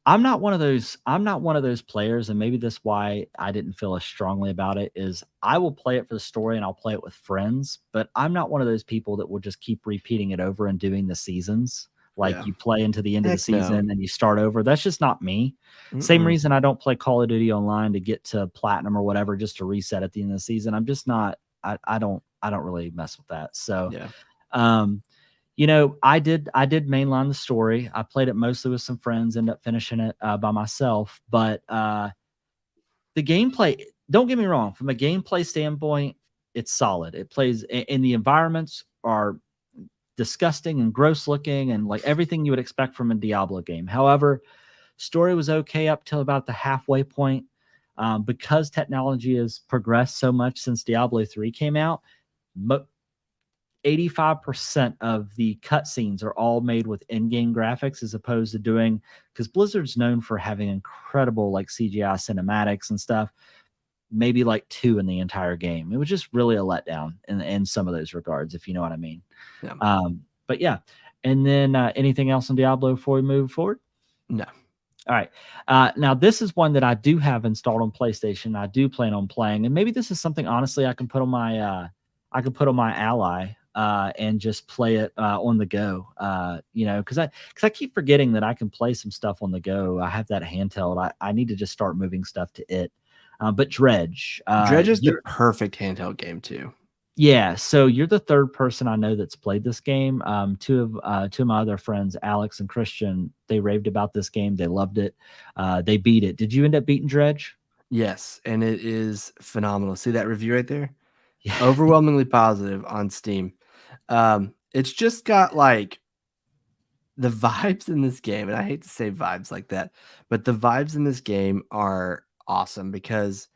I'm not one of those players, and maybe that's why I didn't feel as strongly about it, is I will play it for the story and I'll play it with friends, but I'm not one of those people that will just keep repeating it over and doing the seasons. Like you play into the end of the season and you start over. That's just not me. Same reason I don't play Call of Duty online to get to platinum or whatever, just to reset at the end of the season. I'm just not, I don't really mess with that. So, I did mainline the story. I played it mostly with some friends, ended up finishing it by myself. But the gameplay, don't get me wrong, from a gameplay standpoint, it's solid. It plays, and the environments are disgusting and gross looking and like everything you would expect from a Diablo game. However, story was okay up till about the halfway point. Because technology has progressed so much since Diablo 3 came out, 85% of the cutscenes are all made with in-game graphics as opposed to doing, because Blizzard's known for having incredible like CGI cinematics and stuff, maybe like 2 in the entire game. It was just really a letdown in some of those regards, if you know what I mean. Yeah. But yeah. And then anything else on Diablo before we move forward? No. All right. Now this is one that I do have installed on PlayStation. I do plan on playing, and maybe this is something honestly I can put on my Ally and just play it on the go. Because I keep forgetting that I can play some stuff on the go. I have that handheld. I need to just start moving stuff to it. But Dredge. Dredge is the perfect handheld game too. Yeah, so you're the third person I know that's played this game. Two of my other friends, Alex and Christian, they raved about this game. They loved it. They beat it. Did you end up beating Dredge? Yes, and it is phenomenal. See that review right there? Yeah. Overwhelmingly positive on Steam. It's just got like the vibes in this game, and I hate to say vibes like that, but the vibes in this game are awesome because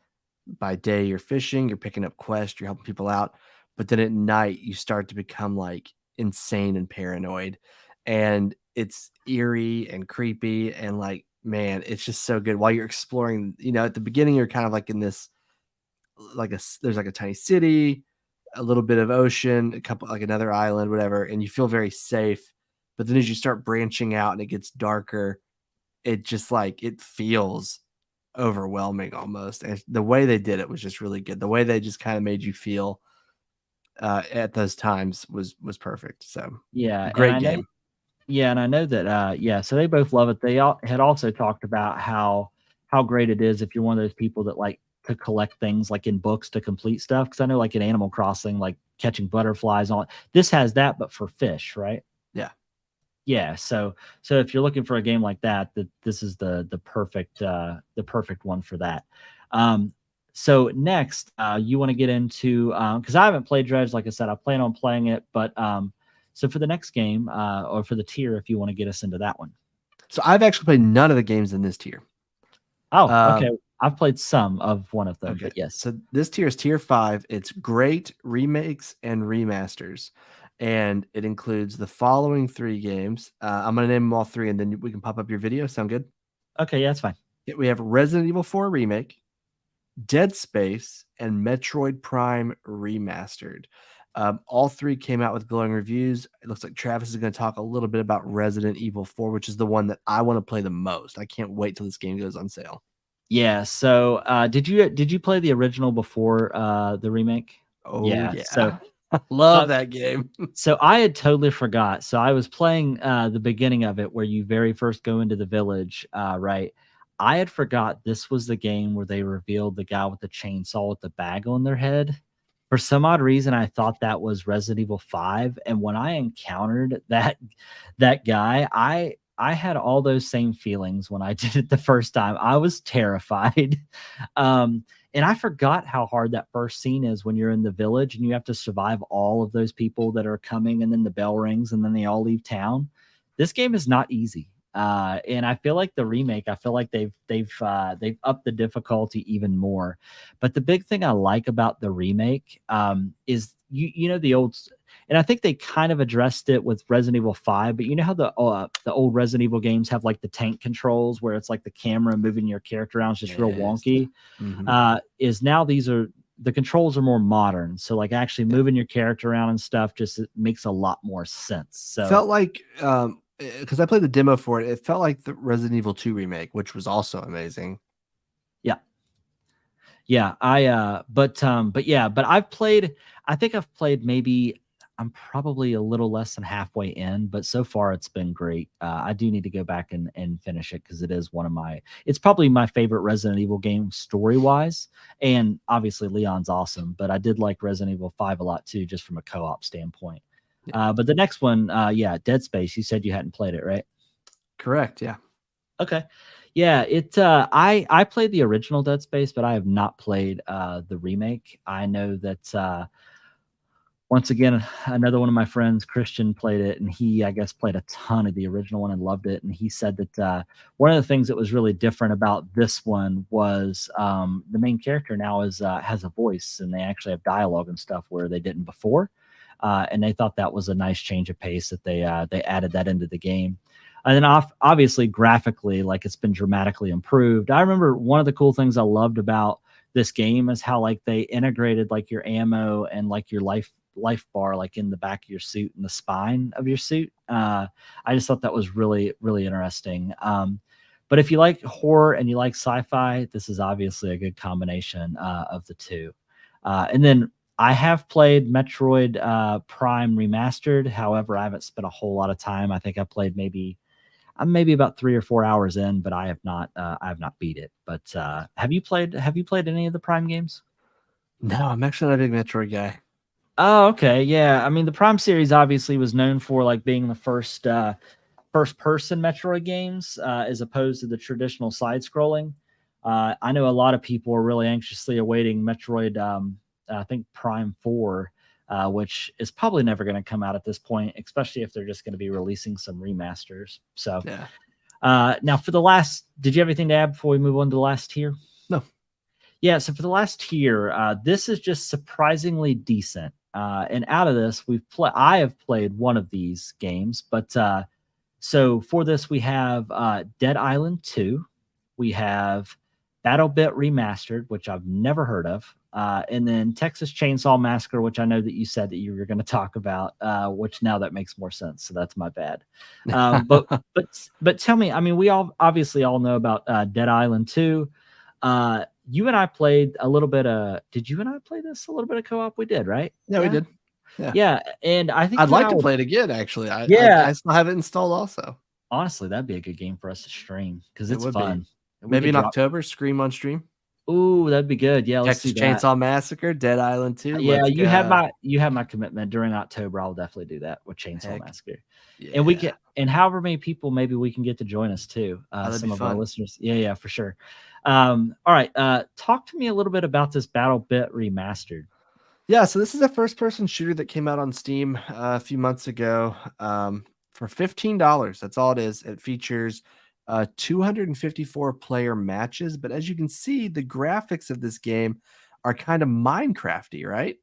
by day you're fishing, you're picking up quests, you're helping people out, but then at night you start to become like insane and paranoid, and it's eerie and creepy, and like, man, it's just so good while you're exploring. At the beginning you're kind of like in this, there's like a tiny city, a little bit of ocean, a couple, like another island, whatever, and you feel very safe. But then as you start branching out and it gets darker, it just like, it feels overwhelming almost. And the way they did it was just really good. The way they just kind of made you feel at those times was perfect. So Yeah, great game. And I know that so they both love it. They had also talked about how great it is if you're one of those people that like to collect things like in books to complete stuff. Because I know like in Animal Crossing, like catching butterflies on this has that, but for fish, right? Yeah. Yeah, so if you're looking for a game like that, this is the perfect one for that. So next, you want to get into, because I haven't played Dredge, like I said, I plan on playing it, but so for the next game, or for the tier, if you want to get us into that one. So I've actually played none of the games in this tier. Oh, okay. I've played some of one of them, Okay. but yes. So this tier is tier 5. It's great remakes and remasters, and it includes the following 3 games. I'm going to name them all 3, and then we can pop up your video. Sound good? Okay, yeah, that's fine. We have Resident Evil 4 Remake, Dead Space, and Metroid Prime Remastered. All 3 came out with glowing reviews. It looks like Travis is going to talk a little bit about Resident Evil 4, which is the one that I want to play the most. I can't wait till this game goes on sale. Yeah. So, did you play the original before the remake? Oh yeah. So love that game. So I had totally forgot. So I was playing the beginning of it where you very first go into the village, right? I had forgot this was the game where they revealed the guy with the chainsaw with the bag on their head. For some odd reason, I thought that was Resident Evil 5. And when I encountered that guy, I had all those same feelings when I did it the first time. I was terrified. And I forgot how hard that first scene is when you're in the village and you have to survive all of those people that are coming, and then the bell rings and then they all leave town. This game is not easy. And I feel like the remake, I feel like they've upped the difficulty even more. But the big thing I like about the remake is you know the old, and I think they kind of addressed it with Resident Evil 5, but you know how the old Resident Evil games have like the tank controls where it's like the camera moving your character around, it's just real wonky. Mm-hmm. Is now the controls are more modern, so like actually moving your character around and stuff just makes a lot more sense. So felt like because I played the demo for it, it felt like the Resident Evil 2 remake, which was also amazing. Yeah, but I think I've played maybe, I'm probably a little less than halfway in, but so far it's been great. I do need to go back and finish it because it is it's probably my favorite Resident Evil game story wise. And obviously Leon's awesome, but I did like Resident Evil 5 a lot too, just from a co-op standpoint. But the next one, Dead Space. You said you hadn't played it, right? Correct. Yeah. Okay. Yeah, I played the original Dead Space, but I have not played the remake. I know that once again, another one of my friends, Christian, played it, and he, I guess, played a ton of the original one and loved it. And he said that one of the things that was really different about this one was the main character now has a voice, and they actually have dialogue and stuff where they didn't before. And they thought that was a nice change of pace that they added that into the game. And then obviously graphically, like it's been dramatically improved. I remember one of the cool things I loved about this game is how like they integrated like your ammo and like your life bar like in the back of your suit and the spine of your suit. I just thought that was really, really interesting. But if you like horror and you like sci-fi, this is obviously a good combination of the two. And then I have played Metroid Prime Remastered. However, I haven't spent a whole lot of time. I think I played I'm maybe about 3 or 4 hours in, but I have not beat it. But have you played any of the Prime games? No, I'm actually not a big Metroid guy. Oh, okay. Yeah. I mean, the Prime series obviously was known for like being the first person Metroid games, as opposed to the traditional side scrolling. I know a lot of people are really anxiously awaiting Metroid, I think Prime 4, which is probably never going to come out at this point, especially if they're just going to be releasing some remasters. So, Yeah. now did you have anything to add before we move on to the last tier? No. Yeah, so for the last tier, this is just surprisingly decent. And out of this, I have played one of these games, but so for this we have Dead Island 2, we have BattleBit Remastered, which I've never heard of, and then Texas Chainsaw Massacre, which I know that you said that you were going to talk about, which now that makes more sense. So that's my bad. But tell me, I mean, we all obviously all know about Dead Island 2. You and I played a little bit of. Did you and I play this a little bit of co-op? We did, right? Yeah, we did. Yeah. Yeah, and I think I'd you and like I to would. play it again, actually. Yeah, I still have it installed also. honestly, that'd be a good game for us to stream because It it's would be. fun. We Maybe could in drop. October, Scream on stream. Ooh, that'd be good. Yeah, let's Texas do that. Chainsaw Massacre, Dead Island 2. Yeah, Let's go. you have my commitment. During October, I'll definitely do that with Chainsaw Heck Massacre. And we yeah. can, and however many people maybe we can get to join us too. That'd Some be of our fun. listeners. Yeah, for sure. All right. Talk to me a little bit about this BattleBit Remastered. Yeah, so this is a first-person shooter that came out on Steam a few months ago for $15. That's all it is. It features 254 player matches, but as you can see, the graphics of this game are kind of Minecrafty, right?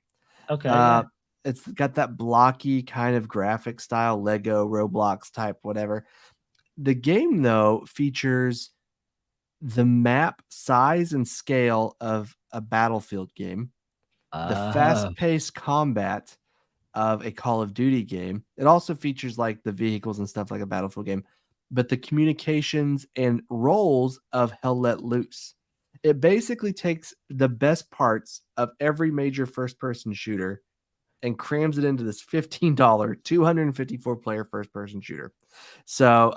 Okay. Uh, it's got that blocky kind of graphic style, Lego, Roblox type, whatever. The game, though, features the map size and scale of a Battlefield game, the Oh, fast-paced combat of a Call of Duty game. It also features like the vehicles and stuff like a Battlefield game, but the communications and roles of Hell Let Loose. It basically takes the best parts of every major first-person shooter and crams it into this $15 254 player first person shooter. So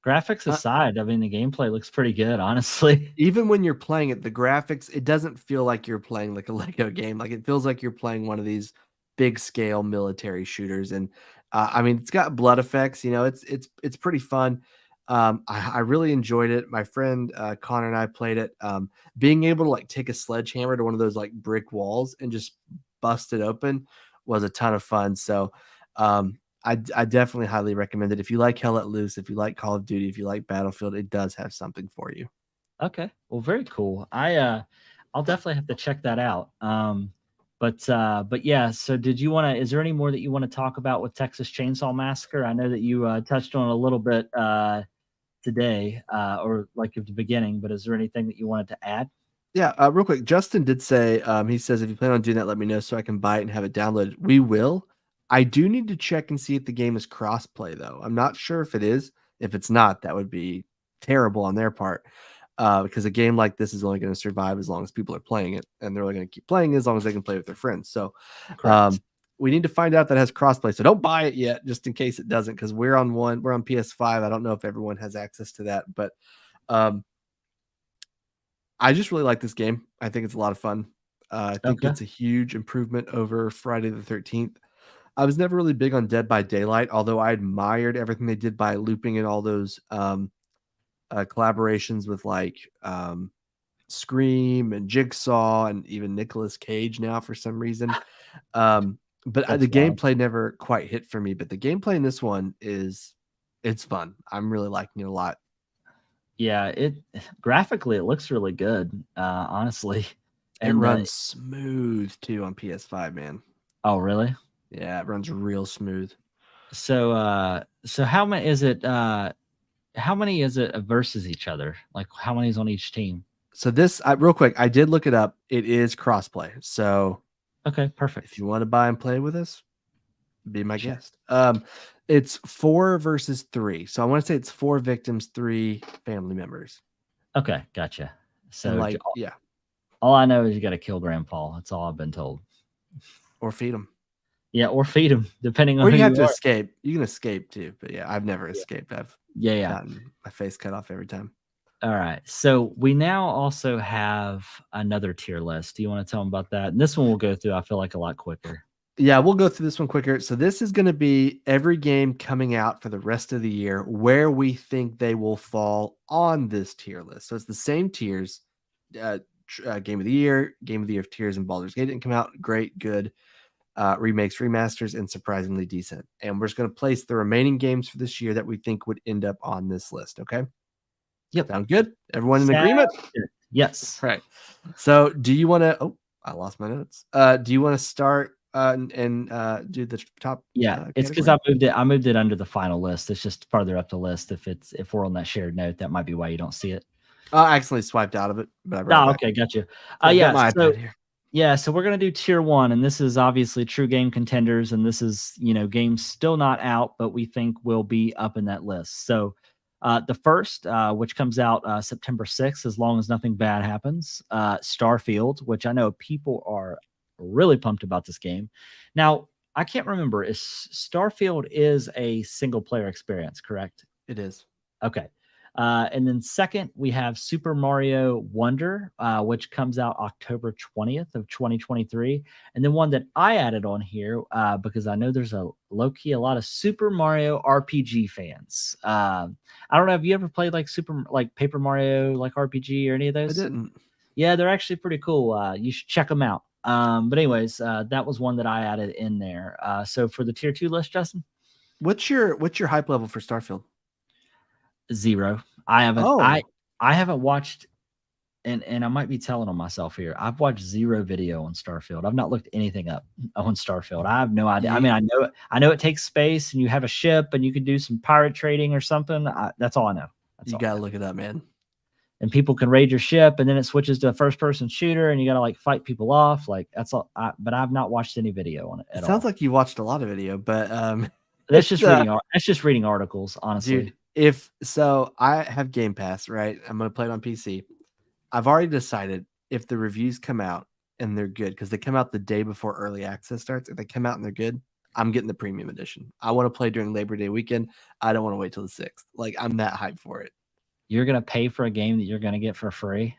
graphics aside, I mean, the gameplay looks pretty good, honestly. even when you're playing it, the graphics, it doesn't feel like you're playing like a Lego game. Like it feels like you're playing one of these big scale military shooters. And I mean, it's got blood effects. You know, it's pretty fun. I really enjoyed it. My friend Connor and I played it. Being able to like take a sledgehammer to one of those like brick walls and just bust it open was a ton of fun. So I definitely highly recommend it. If you like Hell Let Loose, if you like Call of Duty, if you like Battlefield, it does have something for you. Okay. Well, very cool. I'll definitely have to check that out. But yeah, so is there any more that you want to talk about with Texas Chainsaw Massacre? I know that you touched on it a little bit today, or like at the beginning, but is there anything that you wanted to add? Yeah, real quick, Justin did say, he says, if you plan on doing that, let me know so I can buy it and have it downloaded. We will. I do need to check and see if the game is crossplay, though. I'm not sure if it is. If it's not, that would be terrible on their part, because a game like this is only going to survive as long as people are playing it, and they're only going to keep playing as long as they can play with their friends. So we need to find out that it has crossplay. So don't buy it yet, just in case it doesn't, because we're on PS5. I don't know if everyone has access to that, but I just really like this game. I think it's a lot of fun. I think it's a huge improvement over Friday the 13th. I was never really big on Dead by Daylight, although I admired everything they did by looping in all those collaborations with like Scream and Jigsaw and even Nicolas Cage now for some reason. But That's the wild. gameplay never quite hit for me. But the gameplay in this one it's fun. I'm really liking it a lot. Yeah, it graphically it looks really good, honestly. It And runs smooth too on PS5, man. oh, really? Yeah, it runs real smooth. So how many is it? How many is it versus each other? Like how many is on each team? So this, real quick, I did look it up. It is crossplay. So Okay, if perfect. you want to buy and play with us, be my Check. guest. It's 4 versus 3. So I want to say it's 4 victims, 3 family members. Okay, gotcha. And So like, yeah, all I know is you got to kill Grandpa. That's all I've been told. or feed them. Yeah, or feed him, depending on Or who you have you to are. escape. You can escape too. But yeah, I've never Yeah, escaped. I've yeah. gotten my face cut off every time. All right. So we now also have another tier list. Do you want to tell them about that? And this one we'll go through, I feel like, a lot quicker. Yeah, we'll go through this one quicker. So this is going to be every game coming out for the rest of the year where we think they will fall on this tier list. So it's the same tiers. Game of the Year, Game of the Year of Tears, and Baldur's Gate didn't come out. Great, good. Remakes, remasters, and surprisingly decent. And we're just going to place the remaining games for this year that we think would end up on this list. Okay. Yep. Sound good? Everyone in agreement? Yes. Right. So do you want to? Oh, I lost my notes. Do you want to start and do the top? Yeah, it's because category? I moved it under the final list. It's just farther up the list. If we're on that shared note, that might be why you don't see it. I accidentally swiped out of it, but I brought it Oh, back. okay, gotcha. I've Yeah, got my so iPad here. yeah, so we're gonna do tier one, and this is obviously true game contenders, and this is games still not out, but we think will be up in that list. So the first, which comes out September 6th, as long as nothing bad happens, Starfield, which I know people are really pumped about this game. Now, I can't remember, is Starfield is a single player experience, correct? It is. Okay. And then second, we have Super Mario Wonder, which comes out October 20th of 2023. And then one that I added on here because I know there's a low-key a lot of Super Mario RPG fans. I don't know. Have you ever played like Paper Mario like RPG or any of I those? didn't. Yeah, they're actually pretty cool. You should check them out. But anyways, that was one that I added in there. So for the tier 2 list, Justin? What's your hype level for Starfield? 0. I haven't Oh. I haven't watched, and I might be telling on myself here. I've watched 0 video on Starfield. I've not looked anything up on Starfield. I have no idea. I mean, I know it takes space and you have a ship and you can do some pirate trading or something. That's all I know. You got to look it up, man. And people can raid your ship and then it switches to a first person shooter and you got to like fight people off. Like that's all. But I've not watched any video on it at all. It sounds like you watched a lot of video, but that's just reading articles, honestly. Dude, if so, I have Game Pass, right? I'm going to play it on PC. I've already decided if the reviews come out and they're good, because they come out the day before early access starts. If they come out and they're good, I'm getting the premium edition. I want to play during Labor Day weekend. I don't want to wait till the 6th. Like, I'm that hyped for it. You're going to pay for a game that you're going to get for free?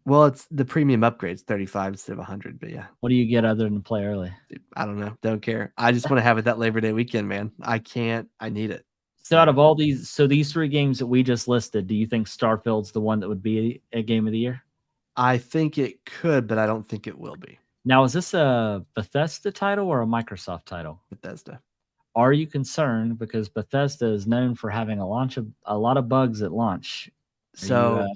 Well, it's the premium upgrades, 35 instead of 100, but yeah. What do you get other than play early? I don't know. Don't care. I just want to have it that Labor Day weekend, man. I need it. So out of all these 3 games that we just listed, do you think Starfield's the one that would be a game of the year? I think it could, but I don't think it will be. Now, is this a Bethesda title or a Microsoft title? Bethesda. Are you concerned because Bethesda is known for having a lot of bugs at launch? So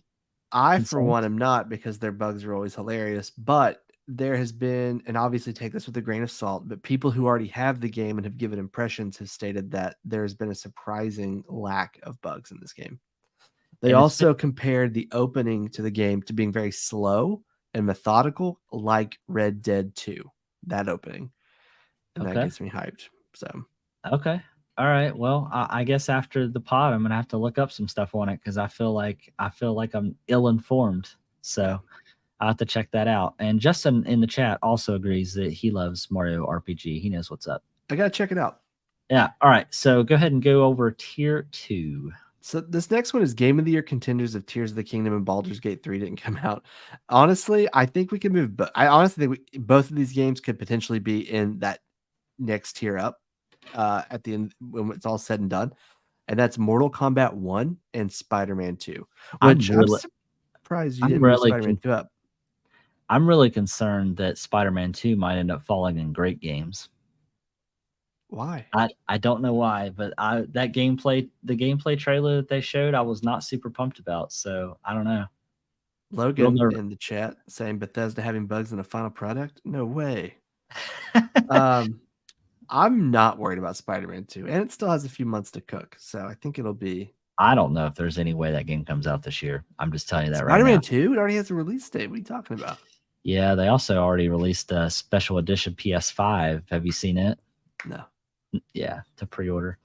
I, for one, am not, because their bugs are always hilarious, but there has been, and obviously take this with a grain of salt, but people who already have the game and have given impressions have stated that there's been a surprising lack of bugs in this game. They also compared the opening to the game to being very slow and methodical, like Red Dead 2, that opening. And that gets me hyped. So, okay. All right. Well, I guess after the pod, I'm gonna have to look up some stuff on it because I feel like I'm ill-informed. So I'll have to check that out. And Justin in the chat also agrees that he loves Mario RPG. He knows what's up. I gotta check it out. Yeah. All right. So go ahead and go over tier 2. So this next one is Game of the Year contenders of Tears of the Kingdom and Baldur's Gate 3 didn't come out. Honestly, I think we can move, but I honestly think both of these games could potentially be in that next tier up at the end when it's all said and done, and that's Mortal Kombat 1 and Spider-Man 2, which I'm surprised you I'm didn't move really Spider-Man 2 up. I'm really concerned that Spider-Man 2 might end up falling in great games. Why? I don't know why, but the gameplay trailer that they showed, I was not super pumped about. So I don't know. Logan in the chat saying Bethesda having bugs in a final product? No way. I'm not worried about Spider-Man 2, and it still has a few months to cook, so I think it'll be. I don't know if there's any way that game comes out this year. I'm just telling you that right now. Spider-Man 2, it already has a release date. What are you talking about? Yeah, they also already released a special edition PS5. Have you seen it? No. Yeah, to pre-order.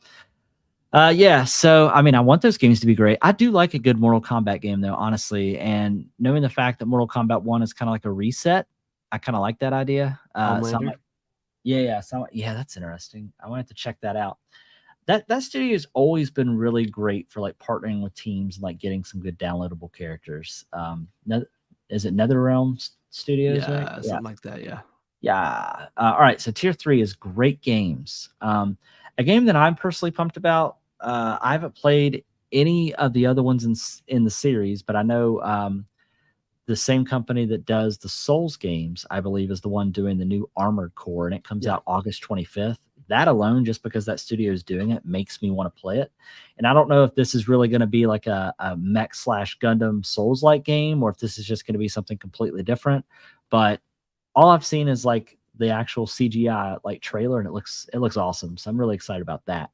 Yeah, so I mean, I want those games to be great. I do like a good Mortal Kombat game, though, honestly. And knowing the fact that Mortal Kombat 1 is kind of like a reset, I kind of like that idea. Yeah, that's interesting. I wanted to check that out. That studio has always been really great for like partnering with teams and like getting some good downloadable characters. Is it NetherRealm Studios? Yeah, right? something like that. Yeah. Yeah. All right. So tier 3 is great games. A game that I'm personally pumped about. I haven't played any of the other ones in the series, but I know the same company that does the Souls games, I believe, is the one doing the new Armored Core, and it comes out August 25th. That alone, just because that studio is doing it, makes me want to play it. And I don't know if this is really going to be like a mech / Gundam Souls-like game, or if this is just going to be something completely different. But all I've seen is like the actual CGI like trailer, and it looks awesome. So I'm really excited about that.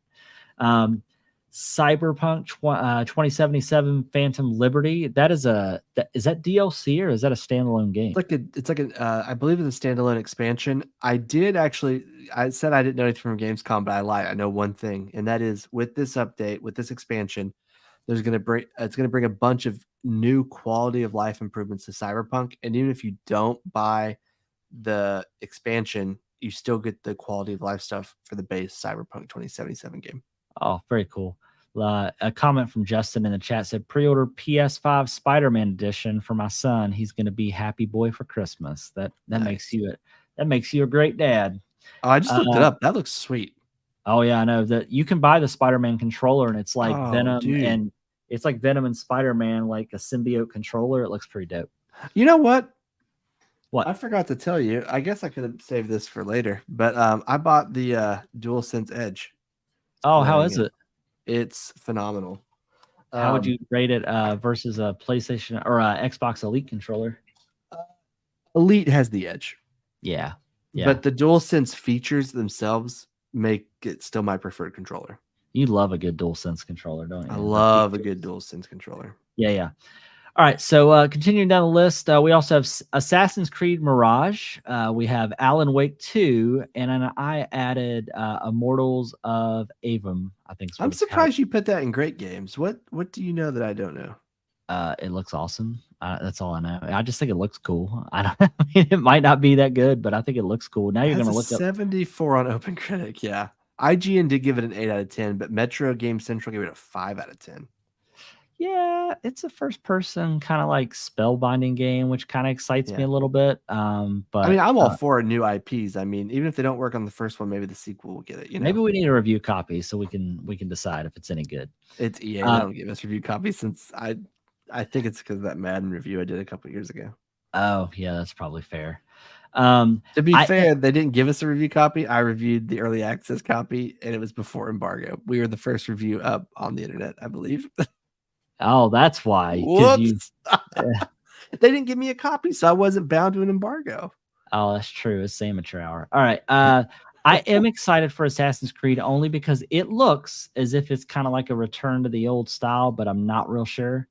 Cyberpunk 2077 Phantom Liberty. Is that DLC or is that a standalone game? It's like I believe it's a standalone expansion. I said I didn't know anything from Gamescom, but I lied. I know one thing, and that is with this update, with this expansion, it's going to bring a bunch of new quality of life improvements to Cyberpunk. And even if you don't buy the expansion, you still get the quality of life stuff for the base Cyberpunk 2077 game. Oh, very cool. A comment from Justin in the chat said, pre-order PS5 Spider-Man edition for my son. He's going to be happy boy for Christmas. That nice. makes you a great dad. Oh, I just looked it up. That looks sweet. Oh yeah, I know that you can buy the Spider-Man controller, and it's like Venom, and it's like Venom and Spider-Man, like a symbiote controller. It looks pretty dope. You know what? What? I forgot to tell you. I guess I could have saved this for later, but I bought the DualSense Edge. Oh, how is it? It's phenomenal. How would you rate it versus a PlayStation or a Xbox Elite controller? Elite has the edge. Yeah. But the DualSense features themselves make it still my preferred controller. You love a good DualSense controller, don't you? I love a good DualSense controller. Yeah. All right, so continuing down the list, we also have Assassin's Creed Mirage. We have Alan Wake 2, and then I added Immortals of Aveum, I think. I'm surprised you put that in great games. What do you know that I don't know? It looks awesome. That's all I know. I just think it looks cool. I mean, it might not be that good, but I think it looks cool. Now you're going to look 74 on OpenCritic, yeah. IGN did give it an 8 out of 10, but Metro Game Central gave it a 5 out of 10. Yeah, it's a first-person kind of like spellbinding game, which kind of excites me a little bit. But I mean, I'm all for new IPs. I mean, even if they don't work on the first one, maybe the sequel will get it. Maybe we need a review copy so we can decide if it's any good. It's EA. They don't give us review copies since I think it's because of that Madden review I did a couple of years ago. Oh yeah, that's probably fair. To be fair, they didn't give us a review copy. I reviewed the early access copy, and it was before embargo. We were the first review up on the internet, I believe. Oh, that's why. Whoops. They didn't give me a copy, so I wasn't bound to an embargo. Oh, that's true. It's amateur hour. All right. I am excited for Assassin's Creed only because it looks as if it's kind of like a return to the old style, but I'm not real sure.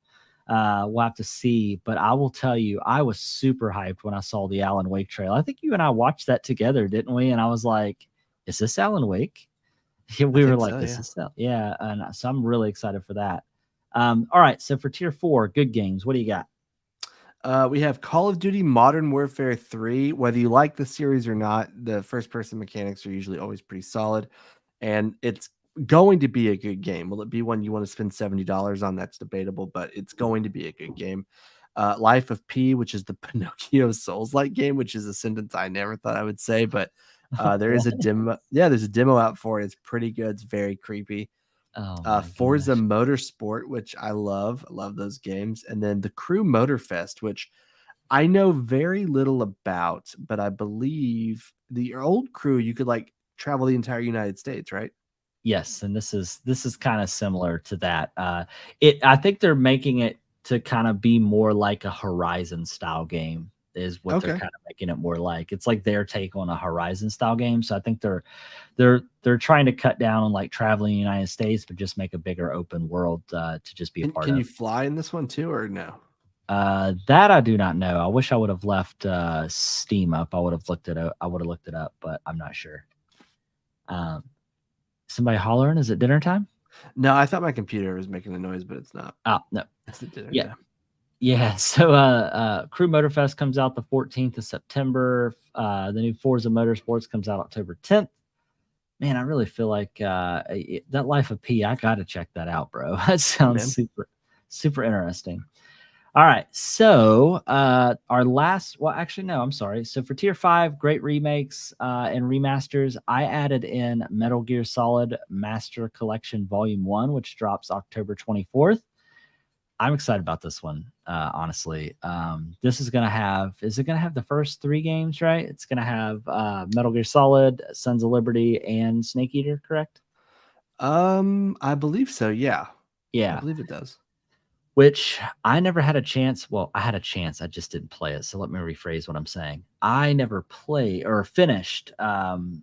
We'll have to see. But I will tell you, I was super hyped when I saw the Alan Wake trailer. I think you and I watched that together, didn't we? And I was like, is this Alan Wake? We were like, this is yeah. And so I'm really excited for that. All right, so for tier 4, good games, what do you got? We have Call of Duty Modern Warfare 3. Whether you like the series or not, the first-person mechanics are usually always pretty solid, and it's going to be a good game. Will it be one you want to spend $70 on? That's debatable, but it's going to be a good game. Life of P, which is the Pinocchio Souls-like game, which is a sentence I never thought I would say, but There is a demo. Yeah, there's a demo out for it. It's pretty good. It's very creepy. Oh my Forza gosh. Motorsport, which I love. I love those games. And then the Crew Motorfest, which I know very little about, but I believe the old Crew, you could like travel the entire United States, right? Yes, and this is kind of similar to that. I think they're making it to kind of be more like a Horizon style game is what they're Okay. kind of making it more like. It's like their take on a Horizon style game. So I think they're trying to cut down on like traveling the United States, but just make a bigger open world to just be a part Can of. you fly in this one too, or no? That I do not know. I wish I would have left Steam up. I would have looked it up. I would have looked it up, but I'm not sure. Um, Somebody hollering? Is it dinner time? No, I thought my computer was making a noise, but it's not. Oh no. It's the dinner Yeah. time. Yeah, so Crew Motorfest comes out the 14th of September. The new Forza Motorsports comes out October 10th. Man, I really feel like that Life of P. I gotta check that out, bro. That sounds Man. super interesting. All right, so our last, well, actually, no, I'm sorry. So for Tier 5, great remakes and remasters, I added in Metal Gear Solid Master Collection Volume 1, which drops October 24th. I'm excited about this one, honestly. This is gonna have the first 3 games, right? It's gonna have Metal Gear Solid, Sons of Liberty, and Snake Eater, correct? I believe so. Yeah, I Yeah. believe it does. Which I never had a chance. Well, I had a chance, I just didn't play it. So let me rephrase what I'm saying. I never play or finished Metal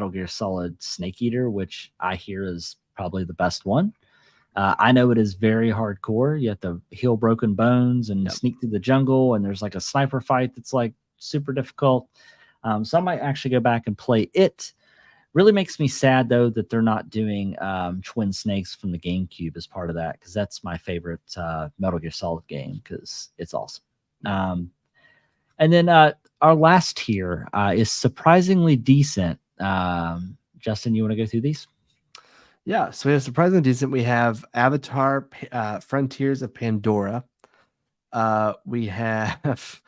Gear Solid Snake Eater, which I hear is probably the best one. I know it is very hardcore. You have to heal broken bones and Yep. sneak through the jungle, and there's like a sniper fight that's like super difficult. So I might actually go back and play it. Really makes me sad though that they're not doing Twin Snakes from the GameCube as part of that, because that's my favorite Metal Gear Solid game because it's awesome. And then our last tier is surprisingly decent. Justin, you want to go through these? Yeah, so we have surprisingly decent. We have Avatar Frontiers of Pandora. We have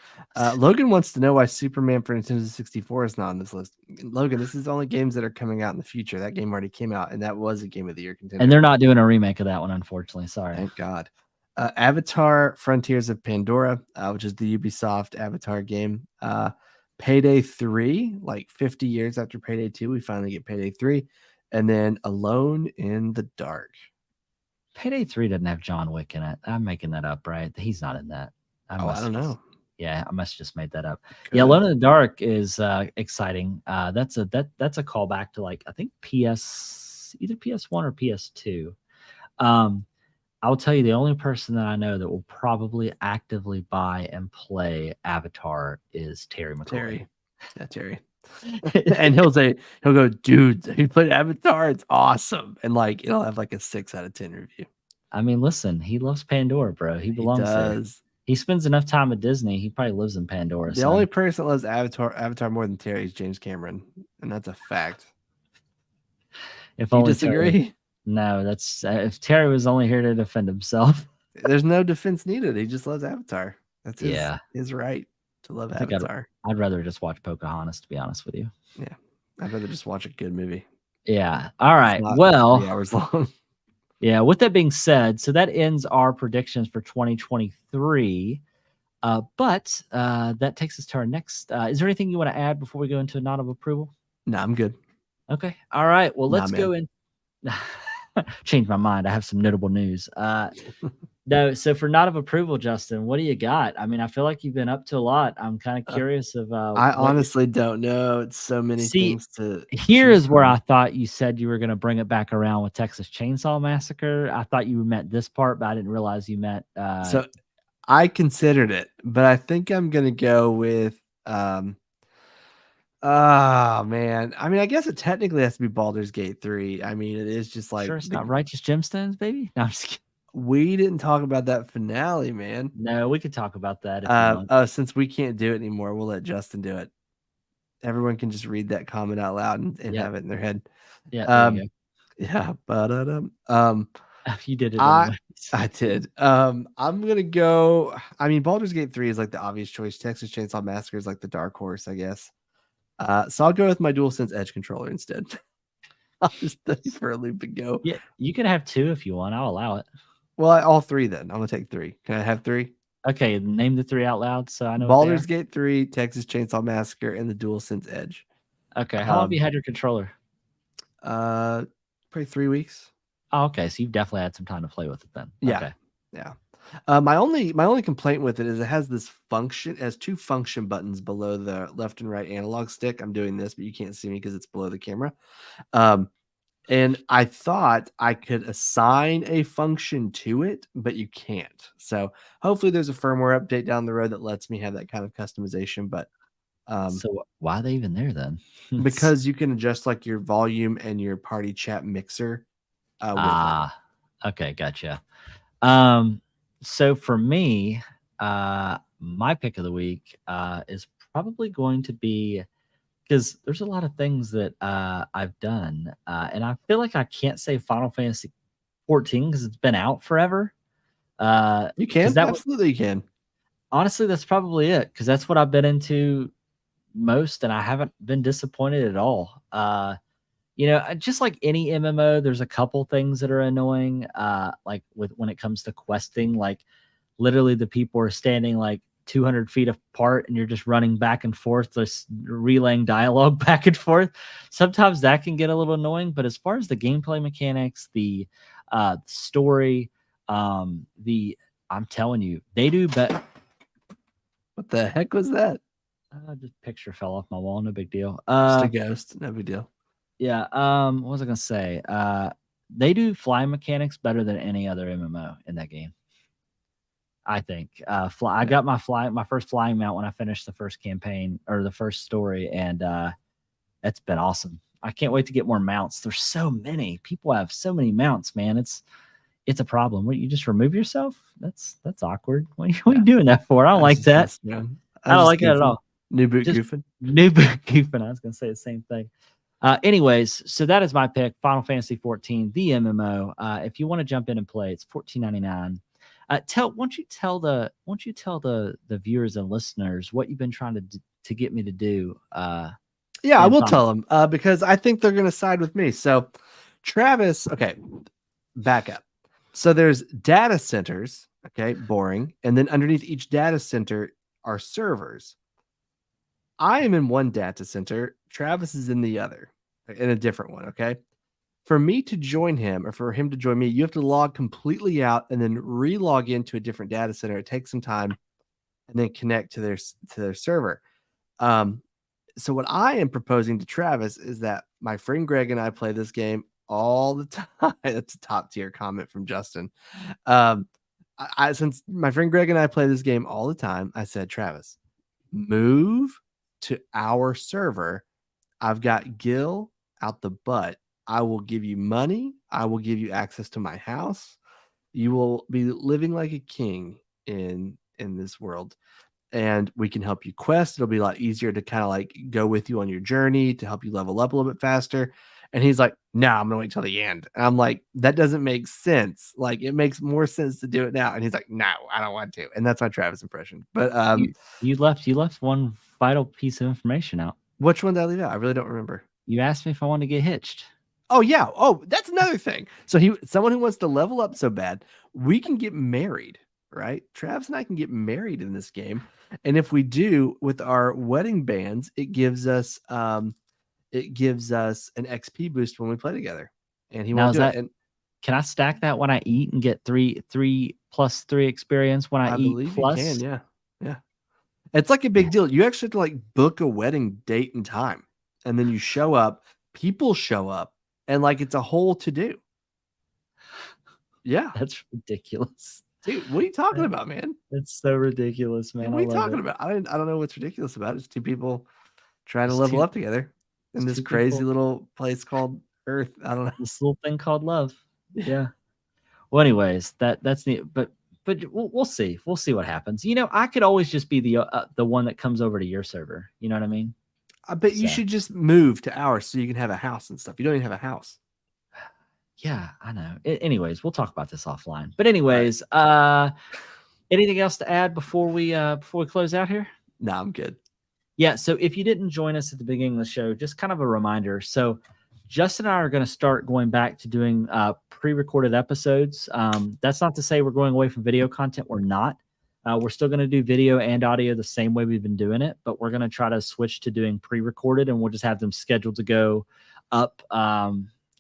Logan wants to know why Superman for Nintendo 64 is not on this list. Logan, this is only games that are coming out in the future. That game already came out, and that was a Game of the Year contender. And they're not doing a remake of that one, unfortunately. Sorry. Thank God. Avatar Frontiers of Pandora, which is the Ubisoft Avatar game. Payday 3, like 50 years after Payday 2, we finally get Payday 3. And then Alone in the Dark. Payday 3 doesn't have John Wick in it. I'm making that up, right? He's not in that. I don't know. Yeah, I must have just made that up. Good. Yeah, Alone in the Dark is exciting. That's a callback to like I think either PS1 or PS2. I'll tell you, the only person that I know that will probably actively buy and play Avatar is Terry McCoy. Terry. And he'll go, dude, he played Avatar, it's awesome. And like it'll have like a 6 out of 10 review. I mean, listen, he loves Pandora, bro. He belongs there. He spends enough time at Disney. He probably lives in Pandora. The only person that loves Avatar more than Terry is James Cameron, and that's a fact. If you disagree, no, that's if Terry was only here to defend himself. There's no defense needed. He just loves Avatar. That's his right to love Avatar. I'd rather just watch Pocahontas, to be honest with you. Yeah, I'd rather just watch a good movie. Yeah. All right. Well, 3 hours long. Yeah. With that being said, so that ends our predictions for 2023. But that takes us to our next. Is there anything you want to add before we go into a nod of approval? No, I'm good. Okay. All right. Well, let's go in. Change my mind. I have some notable news. No, so for nod of approval, Justin, what do you got? I mean, I feel like you've been up to a lot. I'm kind of curious of. I honestly don't know. It's so many things to. Here is where I thought you said you were going to bring it back around with Texas Chainsaw Massacre. I thought you meant this part, but I didn't realize you meant. So I considered it, but I think I'm going to go with. Oh man, I mean, I guess it technically has to be Baldur's Gate 3. I mean, it is just like sure it's not Righteous Gemstones, baby. No, I'm just kidding. We didn't talk about that finale, man. No, we could talk about that. If you want. Since we can't do it anymore, we'll let Justin do it. Everyone can just read that comment out loud and have it in their head. Yeah. Yeah. But you did it. I did. I'm gonna go. I mean, Baldur's Gate 3 is like the obvious choice. Texas Chainsaw Massacre is like the dark horse, I guess. So I'll go with my DualSense Edge controller instead. I'll just throw you for a loop and go. Yeah, you can have 2 if you want. I'll allow it. Well, all 3 then. I'm gonna take 3. Can I have 3? Okay, name the 3 out loud so I know what they Baldur's are. Gate 3, Texas Chainsaw Massacre, and the DualSense Edge. Okay, how long have you had your controller? Probably 3 weeks. Oh, okay, so you've definitely had some time to play with it then. Yeah. Okay. Yeah. My only complaint with it is it has this function, it has 2 function buttons below the left and right analog stick. I'm doing this, but you can't see me because it's below the camera. And I thought I could assign a function to it, but you can't. So hopefully there's a firmware update down the road that lets me have that kind of customization. But So why are they even there then? because you can adjust like your volume and your party chat mixer with it. Okay, gotcha. So for me, my pick of the week is probably going to be, because there's a lot of things that I've done, and I feel like I can't say Final Fantasy 14 because it's been out forever. You 'Cause can that was absolutely you can. honestly, that's probably it, because that's what I've been into most, and I haven't been disappointed at all. Just like any MMO, there's a couple things that are annoying. Like when it comes to questing, like literally the people are standing like 200 feet apart, and you're just running back and forth, just relaying dialogue back and forth. Sometimes that can get a little annoying. But as far as the gameplay mechanics, the story, I'm telling you, they do better. What the heck was that? Just picture fell off my wall. No big deal. Just a ghost. No big deal. Yeah. What was I gonna say? They do flying mechanics better than any other MMO in that game. I think. I got my first flying mount when I finished the first campaign or the first story, and it's been awesome. I can't wait to get more mounts. There's so many. People have so many mounts, man. It's a problem. What, you just remove yourself? That's awkward. What are you doing that for? I don't like that. I don't like that at all. New boot Just goofing. New boot goofing. I was gonna say the same thing. Anyways, so that is my pick, Final Fantasy 14, the MMO. If you want to jump in and play, it's $14.99. Won't you tell the viewers and listeners what you've been trying to get me to do? Yeah, I will tell them because I think they're going to side with me. So, Travis, okay, back up. So there's data centers, okay, boring, and then underneath each data center are servers. I am in one data center. Travis is in the other, in a different one. Okay. For me to join him or for him to join me, you have to log completely out and then re-log into a different data center. It takes some time and then connect to their server. So what I am proposing to Travis is that my friend Greg and I play this game all the time. That's a top tier comment from Justin. Since my friend Greg and I play this game all the time, I said, Travis, move to our server. I've got Gil out the butt. I will give you money. I will give you access to my house. You will be living like a king in this world. And we can help you quest. It'll be a lot easier to kind of like go with you on your journey to help you level up a little bit faster. And he's like, no, I'm gonna wait till the end. And I'm like, that doesn't make sense. Like, it makes more sense to do it now. And he's like, no, I don't want to. And that's my Travis impression. But you left one vital piece of information out. Which one did I leave out? I really don't remember. You asked me if I wanted to get hitched. Oh yeah. Oh, that's another thing. So someone who wants to level up so bad, we can get married, right? Travis and I can get married in this game. And if we do with our wedding bands, it gives us an XP boost when we play together. And he won't do it. And can I stack that when I eat and get 3 plus 3 experience when I eat? Believe plus? You can, yeah. Yeah. It's like a big deal. You actually have to like book a wedding date and time. And then you show up, people show up, and like it's a whole to do. Yeah. That's ridiculous. Dude, what are you talking about, man? It's so ridiculous, man. What are you talking about? I don't know what's ridiculous about it. It's two people trying to level up together in this crazy little place called Earth. I don't know. This little thing called love. Yeah. Well, anyways, that's neat. But we'll see. We'll see what happens. I could always just be the one that comes over to your server. You know what I mean? I bet you should just move to ours so you can have a house and stuff. You don't even have a house. Yeah, I know. Anyways, we'll talk about this offline. But anyways, anything else to add before we close out here? No, I'm good. Yeah. So if you didn't join us at the beginning of the show, just kind of a reminder. So Justin and I are going to start going back to doing pre-recorded episodes. That's not to say we're going away from video content. We're not. We're still going to do video and audio the same way we've been doing it, but we're going to try to switch to doing pre-recorded, and we'll just have them scheduled to go up.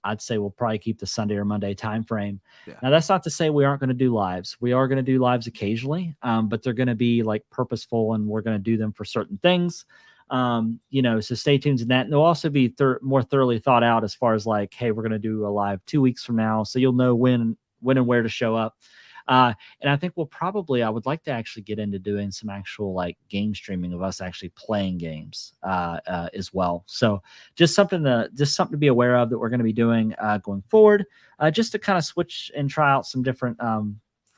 I'd say we'll probably keep the Sunday or Monday time frame. Yeah. Now, that's not to say we aren't going to do lives. We are going to do lives occasionally, but they're going to be like purposeful, and we're going to do them for certain things. So stay tuned to that. And they'll also be more thoroughly thought out as far as like, hey, we're going to do a live 2 weeks from now, so you'll know when and where to show up. And I think I would like to actually get into doing some actual like game streaming of us actually playing games as well. So just something to be aware of that we're going to be doing going forward, just to kind of switch and try out some different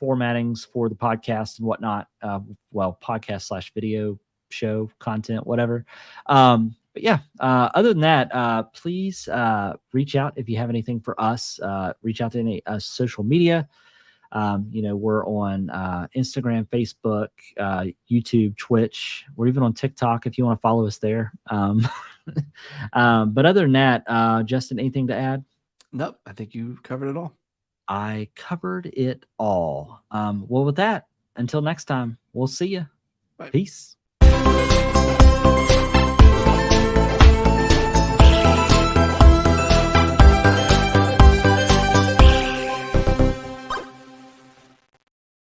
formattings for the podcast and whatnot. Podcast / video show content, whatever. But yeah, other than that, please reach out if you have anything for us. Reach out to any social media. We're on Instagram, Facebook, YouTube, Twitch. We're even on TikTok if you want to follow us there. But other than that, Justin, anything to add? Nope. I think you covered it all. I covered it all. Well, with that, until next time, we'll see you. Bye. Peace.